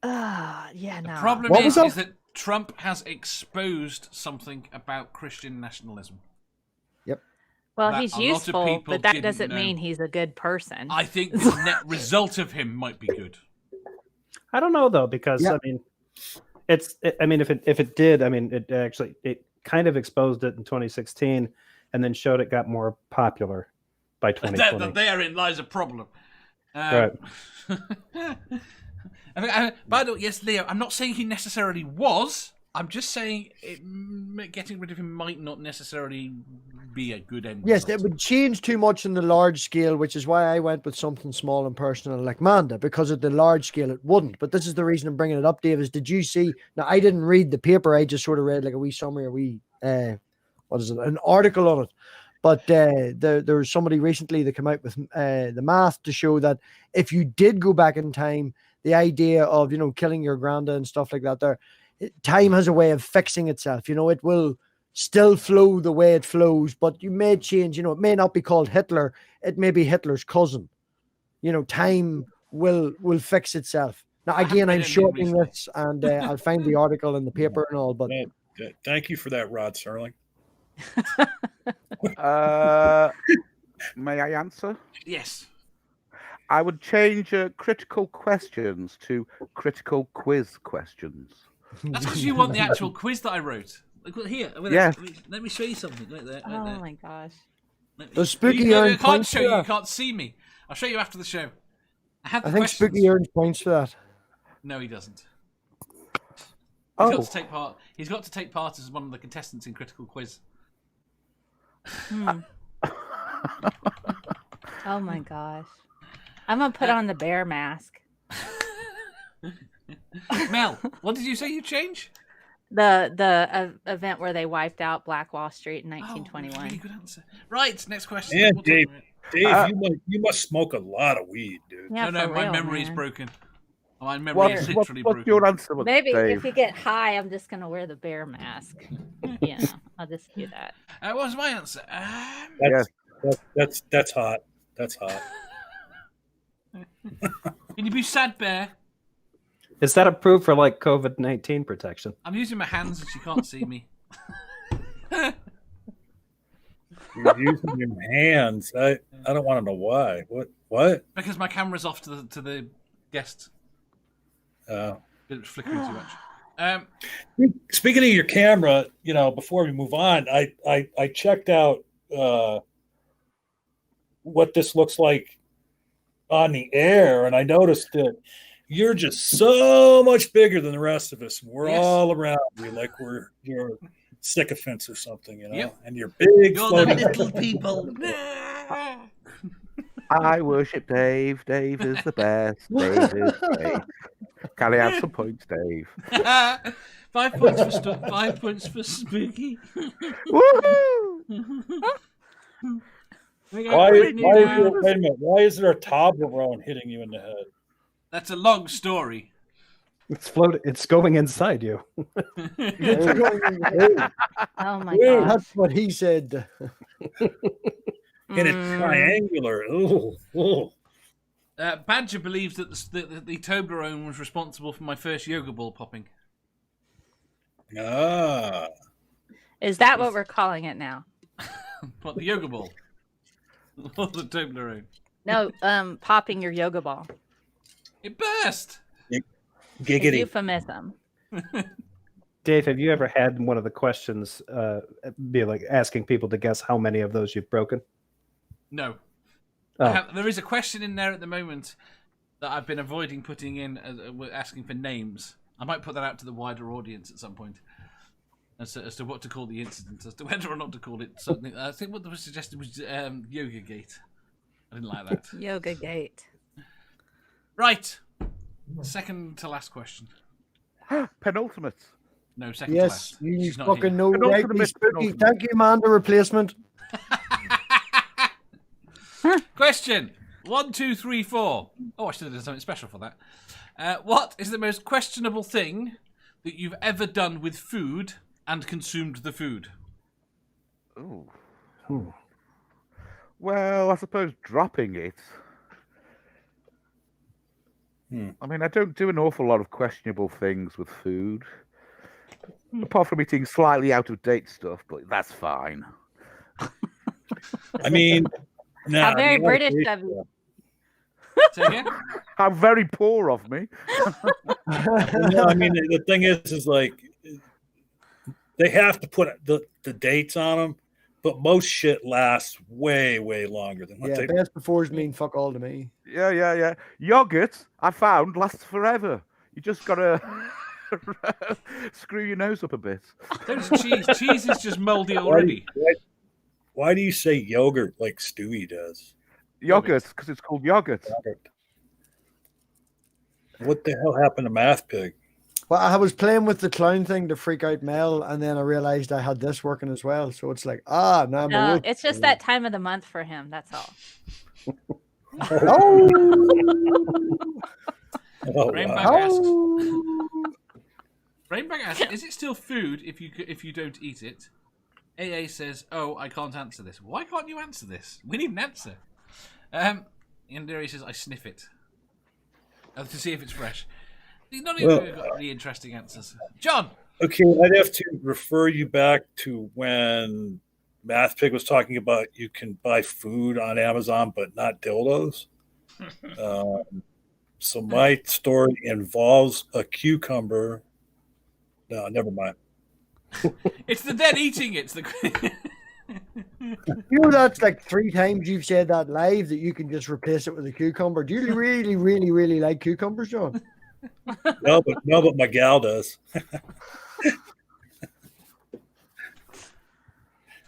Yeah, no. Problem What was that? is that Trump has exposed something about Christian nationalism. Well, that he's a lot of useful, people but that didn't doesn't know. mean he's a good person. I think the net result of him might be good. I don't know though, because Yeah. I mean, if it did, I mean, it kind of exposed it in 2016, and then showed it got more popular by 2020. Therein lies a problem. Right. By the way, yes, Leo, I'm not saying he necessarily was, I'm just saying getting rid of him might not necessarily be a good end Yes, result. it would change too much on the large scale, which is why I went with something small and personal like Manda, because at the large scale it wouldn't. But this is the reason I'm bringing it up, Davis. Did you see? Now, I didn't read the paper. I just sort of read like a wee summary, an article on it. But there was somebody recently that came out with the math to show that if you did go back in time, the idea of, killing your granda and stuff like that, time has a way of fixing itself. It will still flow the way it flows, but you may change. It may not be called Hitler. It may be Hitler's cousin. Time will fix itself. Now, again, I'm shortening this, and I'll find the article in the paper and all. But thank you for that, Rod Serling. May I answer? Yes. I would change critical questions to critical quiz questions. That's because you want the actual quiz that I wrote. Look here. Yes. Let me show you something. Right there. Oh my gosh. Does Spooky I earn can't points show for you. You that? can't see me. I'll show you after the show. I I think Spooky earns points for that. No, he doesn't. Oh. He's got to take part. He's got to take part as one of the contestants in Critical Quiz. Oh my gosh. I'm gonna put on the bear mask. Mel, what did you say you change? The event where they wiped out Black Wall Street in 1921. Really good answer. Right, next question. Yeah, We'll Dave. talk about it. Dave, you must smoke a lot of weed, dude. Yeah, No, for my real, memory is man. broken. My memory is literally What's broken. your answer, Maybe Dave? if you get high, I'm just gonna wear the bear mask. I'll just do that. What was my answer? That's hot. That's hot. Can you be sad, bear? Is that approved for like COVID-19 protection? I'm using my hands and she can't see me. You're using your hands. I don't want to know why. What? Because my camera's off to the guest. It's flickering too much. Speaking of your camera, before we move on, I checked out what this looks like on the air, and I noticed that you're just so much bigger than the rest of us. We're all around you like you're sycophants or something, Yep. And you're big. You're the little people. I worship Dave. Dave is the best. Dave is great. Can I have some points, Dave? 5 points for 5 points for Spooky. Woohoo! Why is there a Toblerone hitting you in the head? That's a long story. It's floating. It's going inside you. Oh my gosh. That's what he said. And it's triangular. Ooh. Badger believes that the Toblerone was responsible for my first yoga ball popping. Ah. Is that what we're calling it now? What, the yoga ball? Or the Toblerone? No, popping your yoga ball. It burst! A Giggity. euphemism. Dave, have you ever had one of the questions be like asking people to guess how many of those you've broken? No. Oh. There is a question in there at the moment that I've been avoiding putting in, asking for names. I might put that out to the wider audience at some point as to what to call the incident, as to whether or not to call it something. I think what was suggested was Yoga Gate. I didn't like that. Yoga Gate. Right. Second to last question. Penultimate. No, second to Yes, last. you She's not fucking here. know, right? Penultimate, Spooky. penultimate. Thank you, man. The replacement. Question 1, 2, 3, 4. Oh, I should have done something special for that. What is the most questionable thing that you've ever done with food and consumed the food? Ooh. Well, I suppose dropping it. I mean, I don't do an awful lot of questionable things with food, apart from eating slightly out of date stuff, but that's fine. I mean, How very British of you. Say again? How very poor of me. No, I mean, the thing is like they have to put the dates on them, but most shit lasts way, way longer than what Yeah, they. best befores mean fuck all to me. Yeah. Yogurt, I found, lasts forever. You just gotta Screw your nose up a bit. There's cheese. Cheese is just moldy already. Why do you say yogurt like Stewie does? Yogurt, because it's called yogurt. What the hell happened to MathPig? Well, I was playing with the clown thing to freak out Mel, and then I realized I had this working as well. So it's like, now I'm No, awake. it's just that time of the month for him. That's all. Oh, Rainbow oh. asks, Rainbow asks, is it still food if you don't eat it? AA says, oh, I can't answer this. Why can't you answer this? We need an answer. Indira says, I sniff it. To see if it's fresh. None of you have got really interesting answers. John! Okay, I'd have to refer you back to when MathPig was talking about you can buy food on Amazon, but not dildos. So my story involves a cucumber. No, never mind. It's the dead eating it. It's the... You know, that's like 3 times you've said that live that you can just replace it with a cucumber. Do you really, really, really like cucumbers, John? No, but my gal does.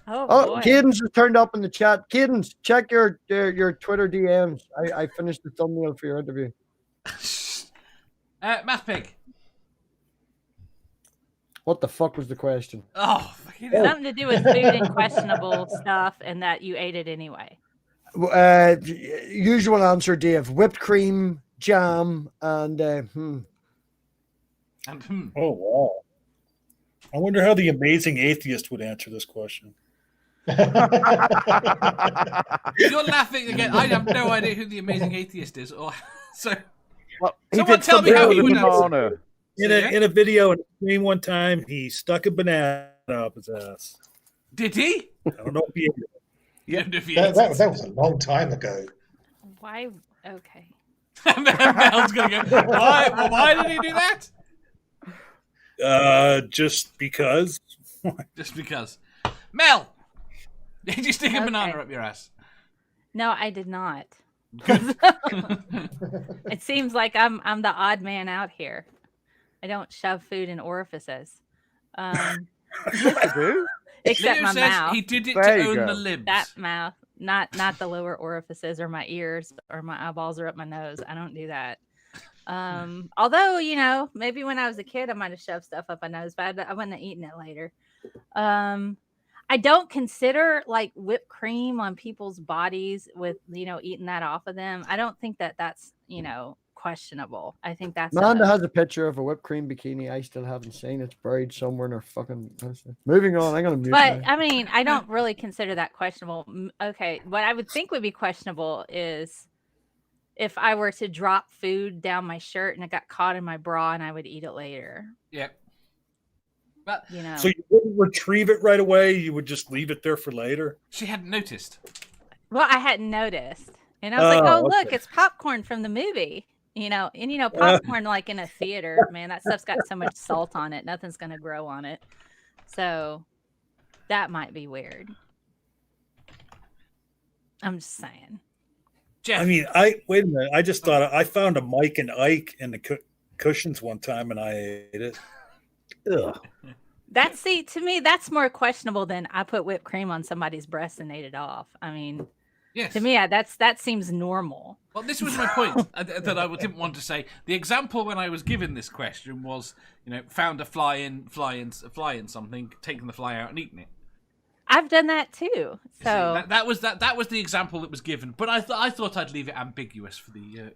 Oh, boy. Cadence has turned up in the chat. Cadence, check your Twitter DMs. I finished the thumbnail for your interview. MathPig. What the fuck was the question? Oh, fucking hell. Something to do with food and questionable stuff, and that you ate it anyway. Usual answer, Dave. Whipped cream, jam, and Oh, wow. I wonder how the amazing atheist would answer this question. You're laughing again. I have no idea who the amazing atheist is. So, Well, someone tell me how he would answer. In a video in a stream one time, he stuck a banana up his ass. Did he? I don't know if he ate it. You don't know if he That ate it. was a long time ago. Why? Okay. Mel's gonna go. Why did he do that? Just because. Just because. Mel, did you stick a Okay. banana up your ass? No, I did not. It seems like I'm the odd man out here. I don't shove food in orifices. I do. Except Leo my says mouth. he did it There to you own go. the libs. That mouth. Not the lower orifices or my ears or my eyeballs or up my nose. I don't do that. Although, you know, maybe when I was a kid I might have shoved stuff up my nose, but I wouldn't have eaten it later. I don't consider like whipped cream on people's bodies with, you know, eating that off of them. I don't think that's, you know, questionable. I think that's Amanda has a picture of a whipped cream bikini. I still haven't seen it. It's buried somewhere in her fucking. Moving on. I'm gonna mute. But now. I mean, I don't really consider that questionable. Okay, what I would think would be questionable is if I were to drop food down my shirt and it got caught in my bra and I would eat it later. Yeah. But You know. So you wouldn't retrieve it right away? You would just leave it there for later? she hadn't noticed. Well, I hadn't noticed. And I was like, Oh, oh, look, okay. it's popcorn from the movie. You know, and you know, popcorn like in a theater, man, that stuff's got so much salt on it, nothing's gonna grow on it. So that might be weird. I'm just saying. Jeff. I mean, wait a minute. I just thought I found a Mike and Ike in the cushions one time and I ate it. Ugh. That's to me, that's more questionable than I put whipped cream on somebody's breast and ate it off. I mean, yes. to me, that seems normal. Well, this was my point that I didn't want to say. The example when I was given this question was, you know, found a fly in something, taken the fly out and eaten it. I've done that too. So See, that was the example that was given. But I thought I'd leave it ambiguous for the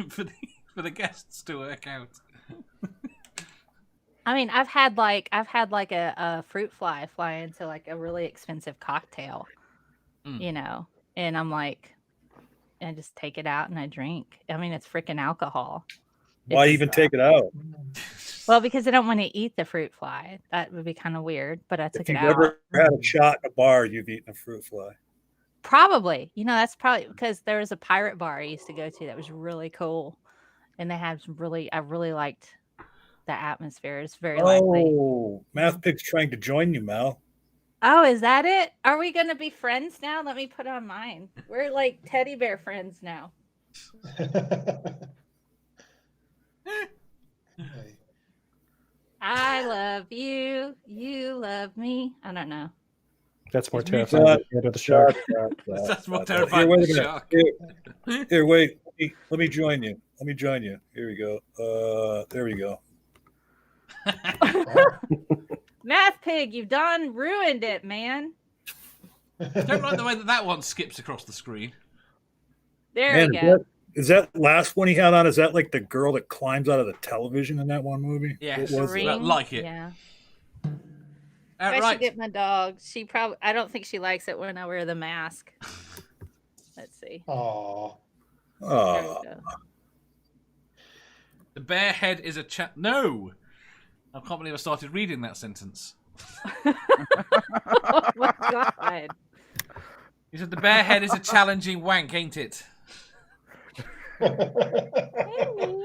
for the guests to work out. I mean, I've had like a fruit fly into like a really expensive cocktail, you know, and I'm like, I just take it out and I drink. I mean, it's freaking alcohol. Why even take it out? Well, because I don't want to eat the fruit fly. That would be kind of weird, but I took If it you've out. ever had a shot in a bar, you've eaten a fruit fly. Probably. You know, that's probably because there was a pirate bar I used to go to that was really cool. And they had some I really liked the atmosphere. It's very lively. Oh, MathPig's trying to join you, Mal. Oh, is that it? Are we going to be friends now? Let me put on mine. We're like teddy bear friends now. I love you. You love me. I don't know. That's more It's muted. terrifying than the shark. That's more Here, terrifying wait than a the minute. shark. Here, wait. Let me join you. Let me join you. Here we go. There we go. MathPig, you've done ruined it, man. I don't like the way that one skips across the screen. There Man, we go. is that last one he had on? Is that like the girl that climbs out of the television in that one movie? Yes. What was it? Ring? Like it. Yeah. I should Right. get my dog. I don't think she likes it when I wear the mask. Let's see. Oh, There Oh, we go. The bear head is a No! I can't believe I started reading that sentence. Oh my god. He said the bear head is a challenging wank, ain't it? Hey, Nene,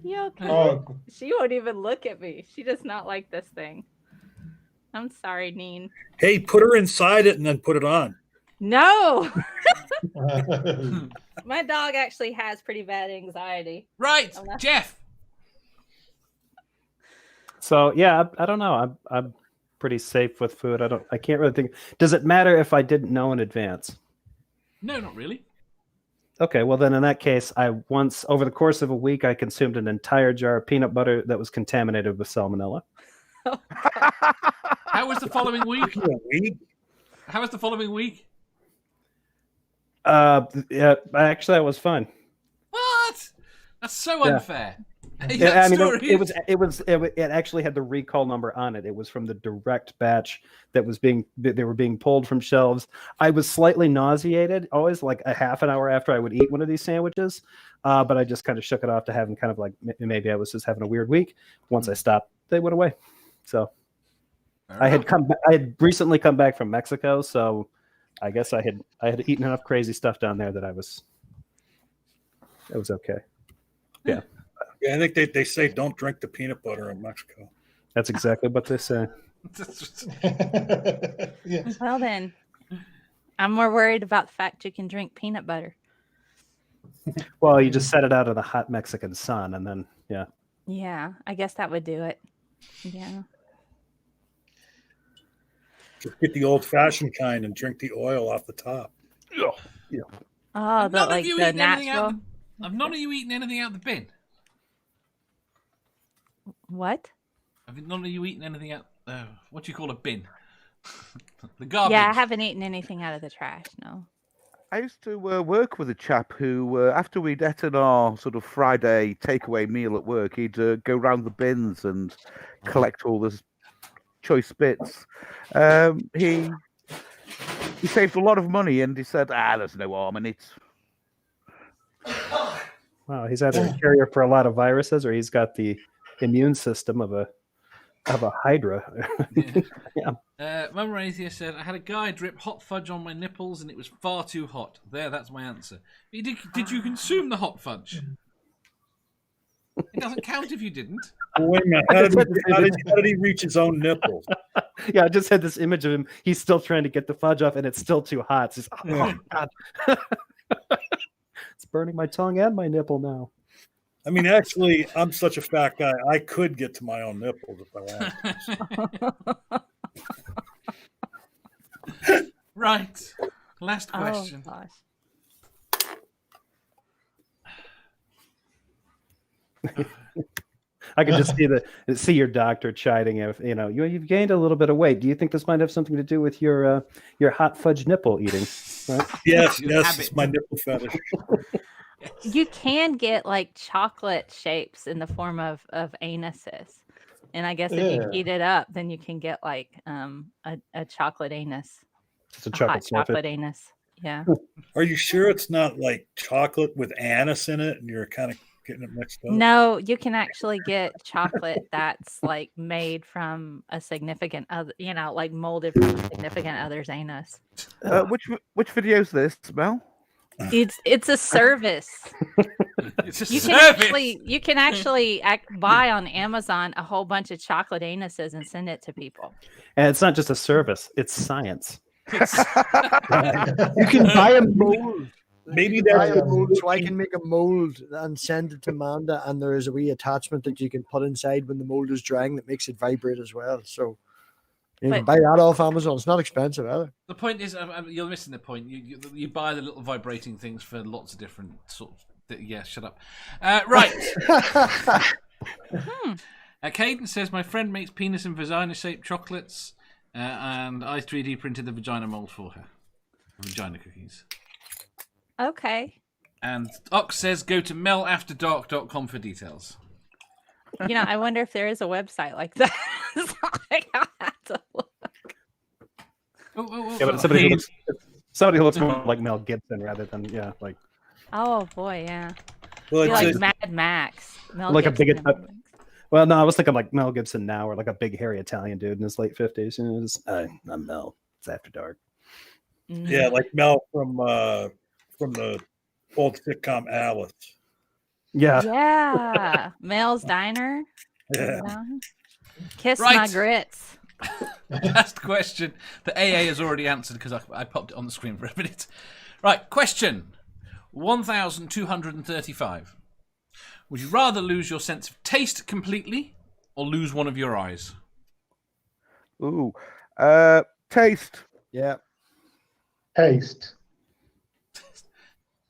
you okay? oh, She won't even look at me. She does not like this thing. I'm sorry, Neen. hey, put her inside it and then put it on. No! My dog actually has pretty bad anxiety. Right, Oh, that's- Jeff. So yeah, I don't know. I'm pretty safe with food. I can't really think. Does it matter if I didn't know in advance? No, not really. Okay, well then in that case, I once over the course of a week I consumed an entire jar of peanut butter that was contaminated with salmonella. How was the following week? A week? How was the following week? Yeah, actually that was fine. What? That's so Yeah. unfair. Yeah, I mean, Story is- it actually had the recall number on it. It was from the direct batch that they were being pulled from shelves. I was slightly nauseated, always like a half an hour after I would eat one of these sandwiches, but I just kind of shook it off to having kind of like maybe I was just having a weird week. Once I stopped, they went away. So I had recently come back from Mexico, so I guess I had eaten enough crazy stuff down there that it was okay. Yeah. Yeah, I think they say don't drink the peanut butter in Mexico. That's exactly what they say. yeah. Well then, I'm more worried about the fact you can drink peanut butter. Well, you just set it out in the hot Mexican sun, and then Yeah, I guess that would do it. Yeah. Just get the old-fashioned kind and drink the oil off the top. Oh, None the of like you the eaten anything out natural. Have none of you eaten anything out the bin? What? Have none of you eaten anything out? What do you call a bin? The garbage. Yeah, I haven't eaten anything out of the trash. No. I used to work with a chap who, after we'd eaten our sort of Friday takeaway meal at work, he'd go round the bins and collect all the choice bits. He saved a lot of money, and he said, there's no harm in it. wow, he's either a carrier for a lot of viruses, or he's got the immune system of a hydra. Mum Rathia said, I had a guy drip hot fudge on my nipples and it was far too hot. That's my answer. Did you consume the hot fudge? It doesn't count if you didn't. Well, wait a minute. How did he reach his own nipples? Yeah, I just had this image of him. He's still trying to get the fudge off, and it's still too hot. It's just, oh God. It's burning my tongue and my nipple now. I mean, actually, I'm such a fat guy. I could get to my own nipples if I wanted. Right. Last question. Oh gosh. I could just see your doctor chiding if you've gained a little bit of weight. Do you think this might have something to do with your hot fudge nipple eating? Right? Yes, Your yes, habit. it's my nipple fetish. You can get like chocolate shapes in the form of anuses. And I guess if you Yeah. heat it up, then you can get like a chocolate anus. It's a A hot chocolate surface. chocolate anus. Yeah. Are you sure it's not like chocolate with anise in it and you're kind of getting it mixed up? No, you can actually get chocolate that's like made from a significant other, like molded from a significant other's anus. Which video is this, Mel? It's a service. It's a You service. can actually buy on Amazon a whole bunch of chocolate anuses and send it to people. And it's not just a service; it's science. You can buy a mold. Maybe You can buy that's a mold, so I can make a mold and send it to Amanda, and there is a wee attachment that you can put inside when the mold is drying that makes it vibrate as well. So you can buy that off Amazon. It's not expensive either. The point is, you're missing the point. You buy the little vibrating things for lots of different sorts. Yeah, shut up. Right. Caden says, my friend makes penis and vagina-shaped chocolates, and I 3D printed the vagina mold for her. Vagina cookies. Okay. And Ox says, go to melafterdark.com for details. You know, I wonder if there is a website like that. So I'll have to look. Yeah, but somebody who looks more like Mel Gibson rather than like. Oh boy, yeah. Well, Be it's like Mad Max. Mel Like a Gibson big- and Mel Gibson. Well, no, I was thinking like Mel Gibson now, or like a big hairy Italian dude in his late 50s. You know, just, I'm Mel. It's after dark. yeah, like Mel from the old sitcom Alice. Yeah. Yeah. Mel's Diner. Yeah. Kiss Right. my grits. Last question. The AA has already answered because I popped it on the screen for a minute. Right, question 1235. Would you rather lose your sense of taste completely or lose one of your eyes? Ooh. Taste. Yeah. Taste.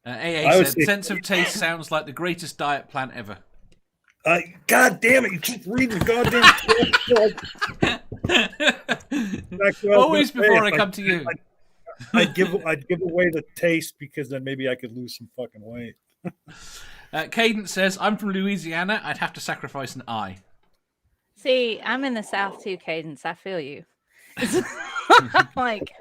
AA I would said, say- sense of taste sounds like the greatest diet plan ever. God damn it! You keep reading the goddamn. Always before I come to you. I'd give away the taste because then maybe I could lose some fucking weight. Cadence says, I'm from Louisiana. I'd have to sacrifice an eye. See, I'm in the South too, Cadence. I feel you. Like,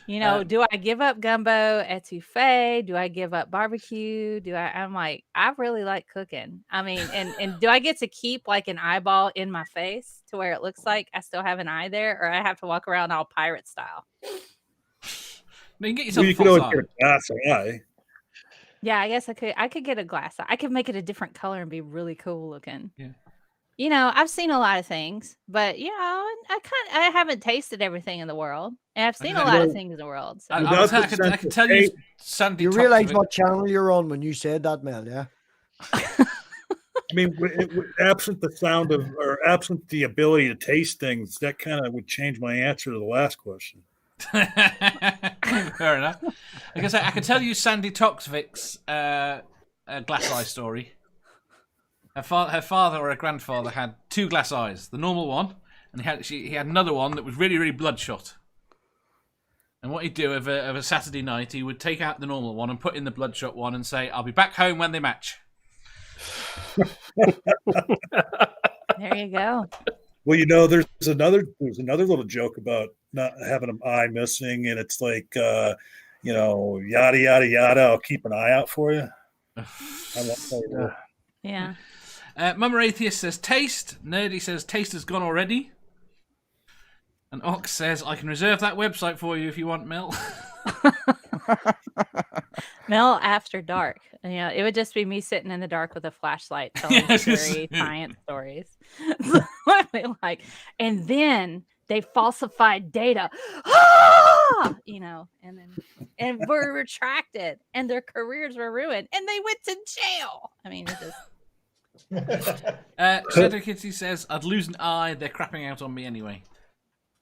do I give up gumbo, etouffee? Do I give up barbecue? I'm like, I really like cooking. I mean, and do I get to keep like an eyeball in my face to where it looks like I still have an eye there, or I have to walk around all pirate style? No, you can get yourself You a could false always eye. get a glass eye. Yeah, I guess I could get a glass eye. I could make it a different color and be really cool looking. Yeah. I've seen a lot of things, but I haven't tasted everything in the world. And I've seen a lot of things in the world. So. I can tell you, Sandy. You realize what channel you're on when you said that, Mel, yeah? I mean, absent the sound of, or absent the ability to taste things, that kind of would change my answer to the last question. Fair enough. Like I say, I can tell you Sandy Toksvik's glass eye story. Her father or her grandfather had two glass eyes, the normal one, and he had another one that was really, really bloodshot. And what he'd do of a Saturday night, he would take out the normal one and put in the bloodshot one and say, "I'll be back home when they match." There you go. Well, there's another little joke about not having an eye missing, and it's like, yada yada yada. I'll keep an eye out for you. I won't tell you that. Yeah. Mummer Atheist says taste. Nerdy says taste has gone already. And Ox says I can reserve that website for you if you want, Mel. Mel After Dark. It would just be me sitting in the dark with a flashlight telling scary science stories. And then they falsified data. And were retracted, and their careers were ruined, and they went to jail. I mean, it's just. Shadow Kitty says I'd lose an eye. They're crapping out on me anyway.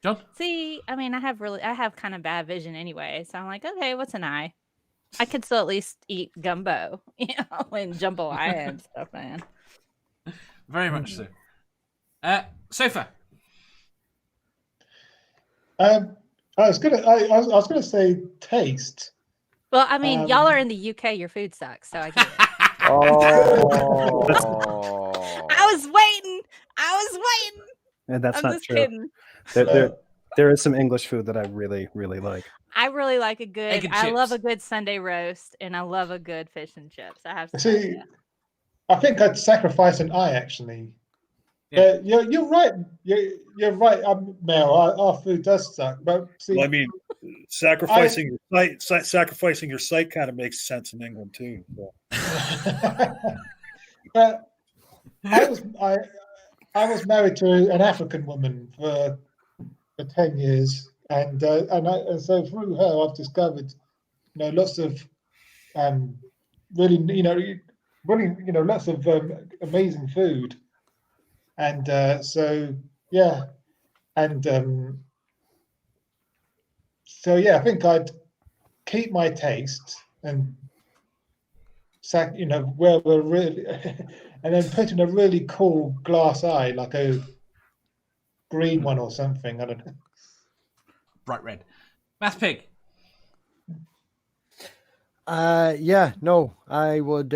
John? See, I mean, I have kind of bad vision anyway, so I'm like, okay, what's an eye? I could still at least eat gumbo, and jambalaya and stuff, man. Very much so. Sofa. I was gonna say taste. Well, I mean, y'all are in the UK. Your food sucks, so I get it. Oh. I was waiting. And that's I'm not just true. kidding. There is some English food that I really, really like. I really like Egg and I love a chips. good Sunday roast, and I love a good fish and chips. I have to See, say, I think I'd sacrifice an eye actually. Yeah. You're right. You're right, Mel. Our food does suck, but see, Well, I mean, sacrificing your sight kind of makes sense in England too. So. but I was married to an African woman for 10 years, and so through her, I've discovered lots of really, lots of amazing food. And so yeah, and so yeah, I think I'd keep my taste and where we're really, and then put in a really cool glass eye, like a green one or something. I don't know. Bright red. MathPig. Yeah, no, I would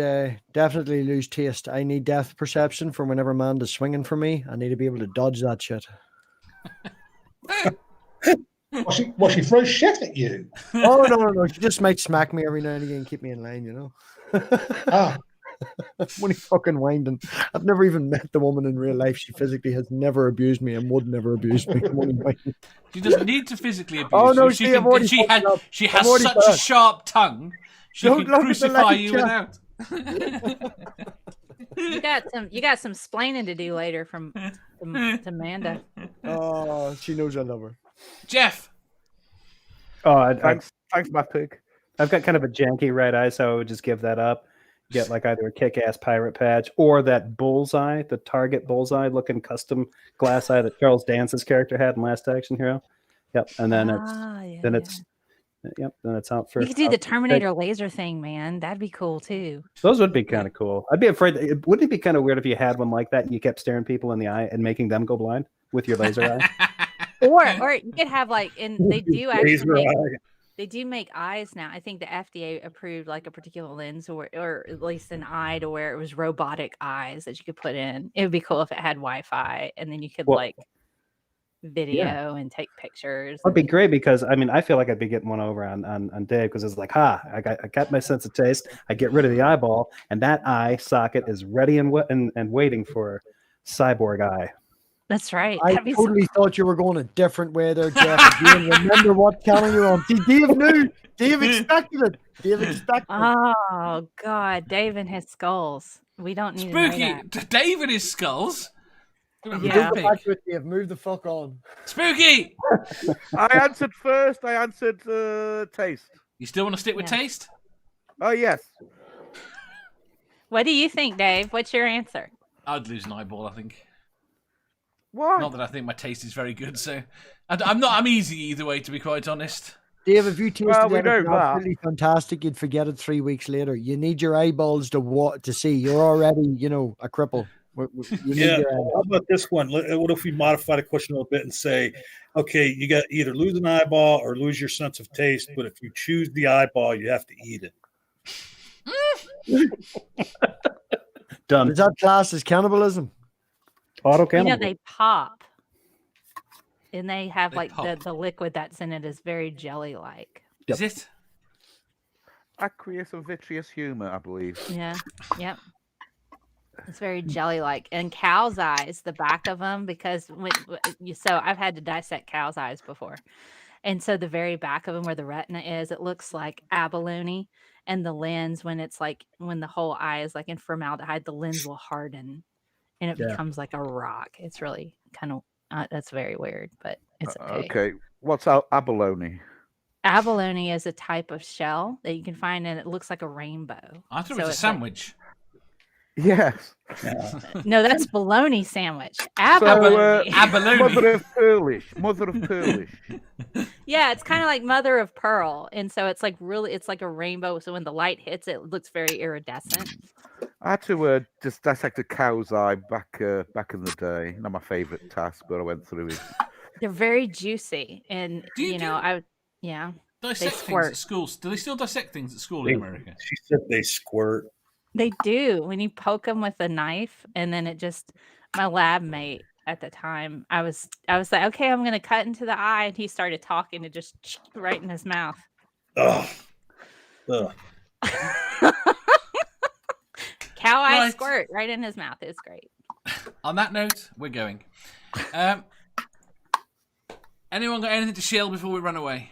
definitely lose taste. I need depth perception from whenever Amanda's swinging for me. I need to be able to dodge that shit. Well, she throws shit at you. Oh, no. She just might smack me every now and again and keep me in line, you know. Ah. Money fucking winding. I've never even met the woman in real life. She physically has never abused me and would never abuse me. She doesn't need to physically abuse Oh, no, you. She has such a sharp tongue. She can crucify you without. You got some splaining to do later from Amanda. Oh, she knows I love her. Jeff. Oh, Thanks, MathPig. I've got kind of a janky right eye, so I would just give that up. Get like either a kick-ass pirate patch or that bullseye, the Target bullseye looking custom glass eye that Charles Dance's character had in Last Action Hero. Yep, and then then it's out for. You could do the Terminator laser thing, man. That'd be cool too. Those would be kind of cool. I'd be afraid. Wouldn't it be kind of weird if you had one like that and you kept staring people in the eye and making them go blind with your laser eye? Or you could have they do actually they do make eyes now. I think the FDA approved like a particular lens or at least an eye to where it was robotic eyes that you could put in. It would be cool if it had Wi-Fi and then you could video and take pictures. That'd be great because I feel like I'd be getting one over on Dave because it's like, I got my sense of taste. I get rid of the eyeball and that eye socket is ready and waiting for cyborg eye. That's right. I totally thought you were going a different way there, Jeff. You didn't remember what channel you're on. See, Dave knew. Dave expected it. Oh, God. Dave and his skulls. We don't need Spooky. to know that. Dave and his skulls? Yeah. Move the fuck on. Spooky! I answered first. I answered taste. You still want to stick with taste? Oh, yes. What do you think, Dave? What's your answer? I'd lose an eyeball, I think. Why? Not that I think my taste is very good, so I'm easy either way, to be quite honest. Dave, if you tasted anything absolutely fantastic, you'd forget it 3 weeks later. You need your eyeballs to see. You're already, a cripple. How about this one? What if we modify the question a little bit and say, okay, you got either lose an eyeball or lose your sense of taste, but if you choose the eyeball, you have to eat it. Done. Is that class as cannibalism? Auto cannibalism. They pop. And they have the liquid that's in it is very jelly-like. Is it? Aqueous and vitreous humor, I believe. Yeah. Yep. It's very jelly-like. And cow's eyes, the back of them, because so I've had to dissect cow's eyes before. And so the very back of them where the retina is, it looks like abalone. And the lens, when the whole eye is like in formaldehyde, the lens will harden and it becomes like a rock. It's really kind of, that's very weird, but it's okay. Okay. What's abalone? Abalone is a type of shell that you can find and it looks like a rainbow. I thought it was a sandwich. Yes. No, that's bologna sandwich. Abalone. Abalone. Mother of pearlish. Yeah, it's kind of like mother of pearl. And so it's like a rainbow. So when the light hits it, it looks very iridescent. I had to just dissect a cow's eye back in the day. Not my favorite task, but I went through it. They're very juicy. And, dissect they things squirt. at schools. Do they still dissect things at school in America? She said they squirt. They do. When you poke them with a knife, and then my lab mate at the time, I was like, okay, I'm going to cut into the eye. And he started talking and just right in his mouth. Ugh. Cow eye squirt right in his mouth. It's great. On that note, we're going. Anyone got anything to shill before we run away?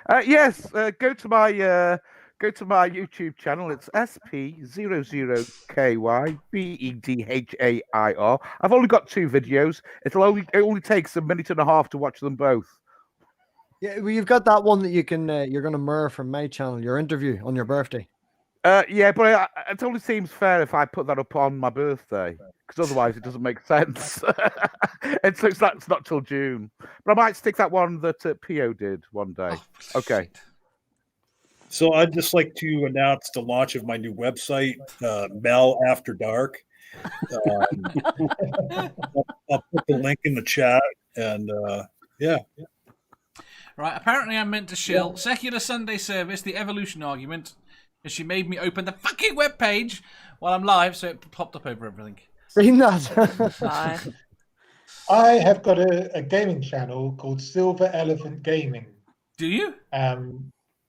Yes. Go to my YouTube channel. It's Sp00ky BedHair. I've only got 2 videos. It only takes a minute and a half to watch them both. Yeah, well, you've got that one that you can. You're going to mirror from my channel. Your interview on your birthday. Yeah, but it only seems fair if I put that up on my birthday, because otherwise it doesn't make sense. It's not till June. But I might stick that one that Pio did one day. Oh, Okay. shit. So I'd just like to announce the launch of my new website, Mel After Dark. I'll put the link in the chat, and yeah. Right, apparently I'm meant to shill secular Sunday service, the evolution argument, because she made me open the fucking webpage while I'm live, so it popped up over everything. Seen that? God. I have got a gaming channel called Silver Elephant Gaming. Do you?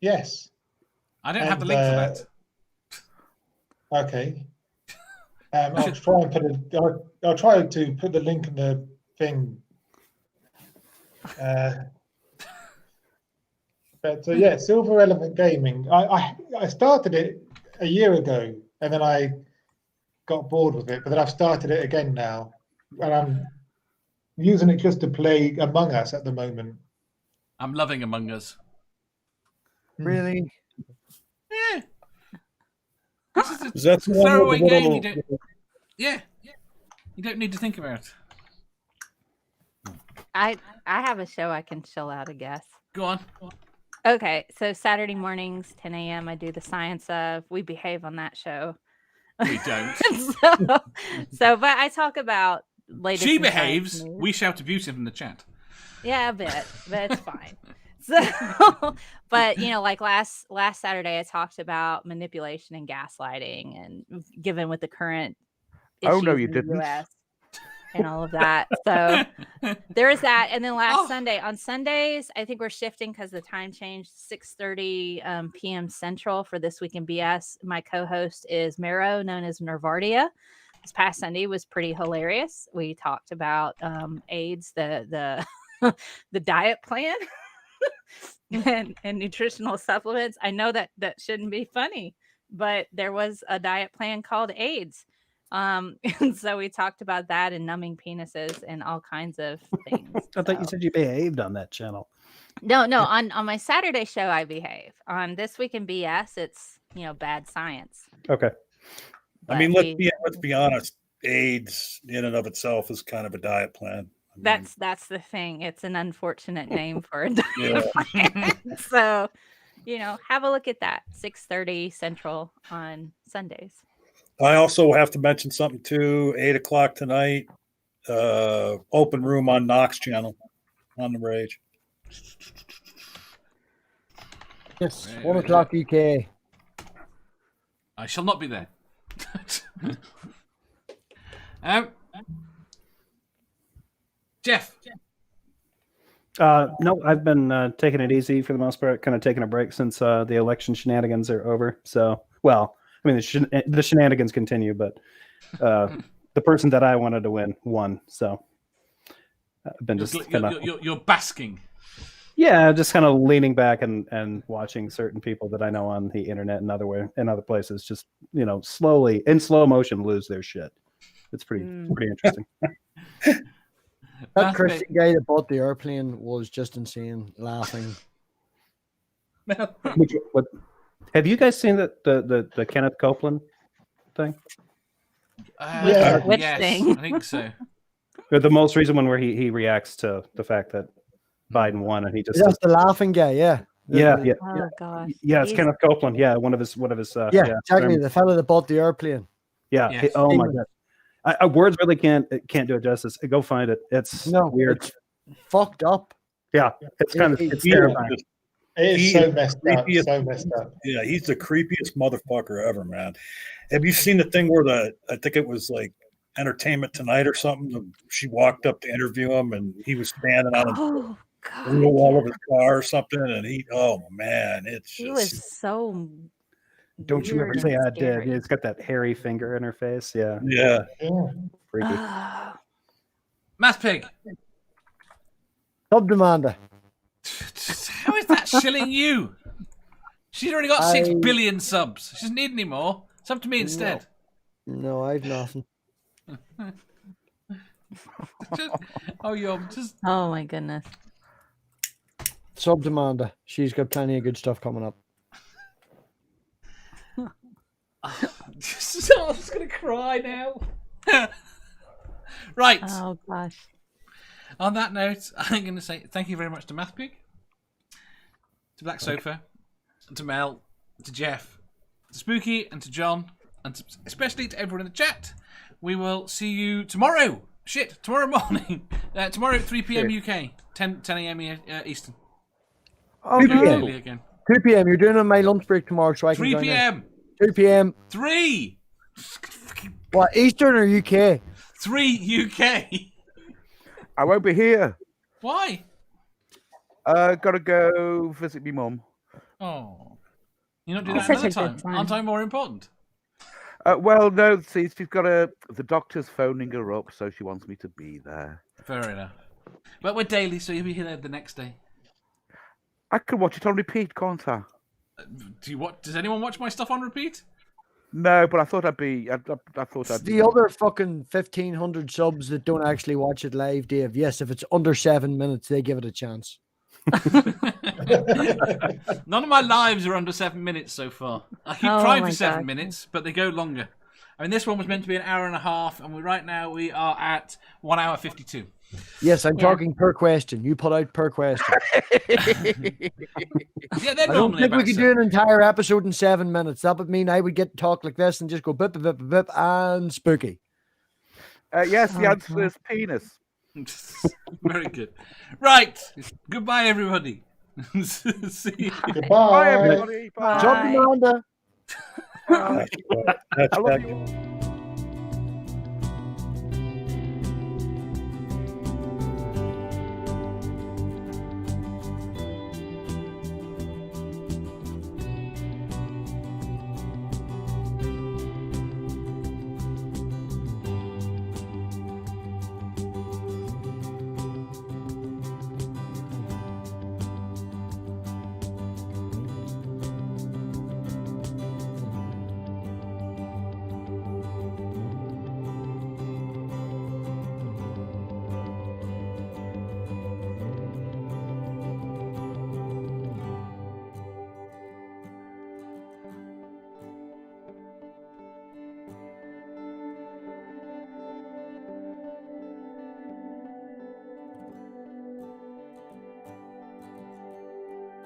Yes. I don't have the link for that. Okay. I'll try and I'll try to put the link in the thing. But yeah, Silver Elephant Gaming. I started it a year ago, and then I got bored with it. But then I've started it again now, and I'm using it just to play Among Us at the moment. I'm loving Among Us. Really? Yeah. This is Is that a the one throwaway with the game. little- You don't need to think about it. I have a show I can chill out, I guess. Go on. Okay, so Saturday mornings, 10 a.m. I do the science of. We behave on that show. We don't. but I talk about latest. She in science behaves. news. We shout abuse in the chat. Yeah, a bit, but it's fine. So, but like last Saturday, I talked about manipulation and gaslighting, and given with the current Oh, no, issues you in the didn't. US and all of that. So there is that. And then last Sunday, on Sundays, I think we're shifting because the time changed, 6:30 p.m. Central for This Week in BS. My co-host is Mero, known as Nervardia. This past Sunday was pretty hilarious. We talked about AIDS, the the diet plan and nutritional supplements. I know that shouldn't be funny, but there was a diet plan called AIDS. And so we talked about that and numbing penises and all kinds of things. I thought you said you behaved on that channel. No, on my Saturday show I behave. On This Week in BS, it's bad science. Okay. I mean, let's be honest. AIDS in and of itself is kind of a diet plan. That's the thing. It's an unfortunate name for a diet plan. So, have a look at that. 6:30 Central on Sundays. I also have to mention something too. 8:00 tonight. Open room on Knox channel on the Rage. Yes, 1:00 UK. I shall not be there. Jeff. No, I've been taking it easy for the most part, kind of taking a break since the election shenanigans are over. So, well, I mean, the shenanigans continue, but the person that I wanted to win won. So I've been You're basking. Yeah, just kind of leaning back and watching certain people that I know on the internet and other places just slowly in slow motion lose their shit. It's pretty interesting. That Christian guy that bought the airplane was just insane, laughing. Have you guys seen the Kenneth Copeland thing? Which yes, thing? I think so. The most recent one where he reacts to the fact that Biden won and he just That's the laughing guy, yeah. Yeah. Oh gosh. Yeah, it's Kenneth Copeland. Yeah, one of his. Exactly. The fellow that bought the airplane. Yeah. Yes. Oh my god. Words really can't do it justice. Go find it. It's weird. It's fucked up. Yeah, it's it's terrifying. It's so messed up. So messed up. Yeah, he's the creepiest motherfucker ever, man. Have you seen the thing where I think it was like Entertainment Tonight or something? She walked up to interview him, and he was standing on the wheel wall of his car or something, and he was so. Don't you ever say I did. Yeah, it's got that hairy finger in her face. Yeah. Yeah. Freaky. MathPig. Sub Demander. How is that shilling you? She's already got 6 billion subs. She doesn't need any more. It's up to me instead. No, I've nothing. Oh my goodness. sub to Amanda. She's got plenty of good stuff coming up. I'm just gonna cry now. Right. Oh gosh. On that note, I'm going to say thank you very much to MathPig, to Black Sofa, to Mel, to Jeff, to Spooky, and to John, and especially to everyone in the chat. We will see you tomorrow. Tomorrow morning. Tomorrow at 3 p.m. UK, 10 a.m. Eastern. Oh, 2 no. p.m. Early again. 2 p.m. You're doing it on my lunch break tomorrow, so I can 3 join in. p.m. 2 p.m. 3. What, Eastern or UK? 3 UK. I won't be here. Why? Gotta go visit me mum. Oh. You're not doing That's that such another a good time? time. Aren't I more important? Well, no, see, she's got the doctor's phoning her up, so she wants me to be there. Fair enough. But we're daily, so you'll be here the next day. I could watch it on repeat, can't I? Does anyone watch my stuff on repeat? No, but I thought I'd be. I thought I'd. The other fucking 1,500 subs that don't actually watch it live, Dave. Yes, if it's under 7 minutes, they give it a chance. None of my lives are under 7 minutes so far. I keep trying for 7 minutes, but they go longer. I mean, this one was meant to be an hour and a half, and right now we are at 1 hour 52. Yes, I'm talking per question. You put out per question. Yeah, they're I don't normally think we about could 7. do an entire episode in 7 minutes. That would mean I would get to talk like this and just go bip, bip, bip, bip, bip, and spooky. Yes, the answer is penis. Very good. Right. Goodbye, everybody. See you. Goodbye. Bye, everybody. Bye. Jump, Amanda. I love you all.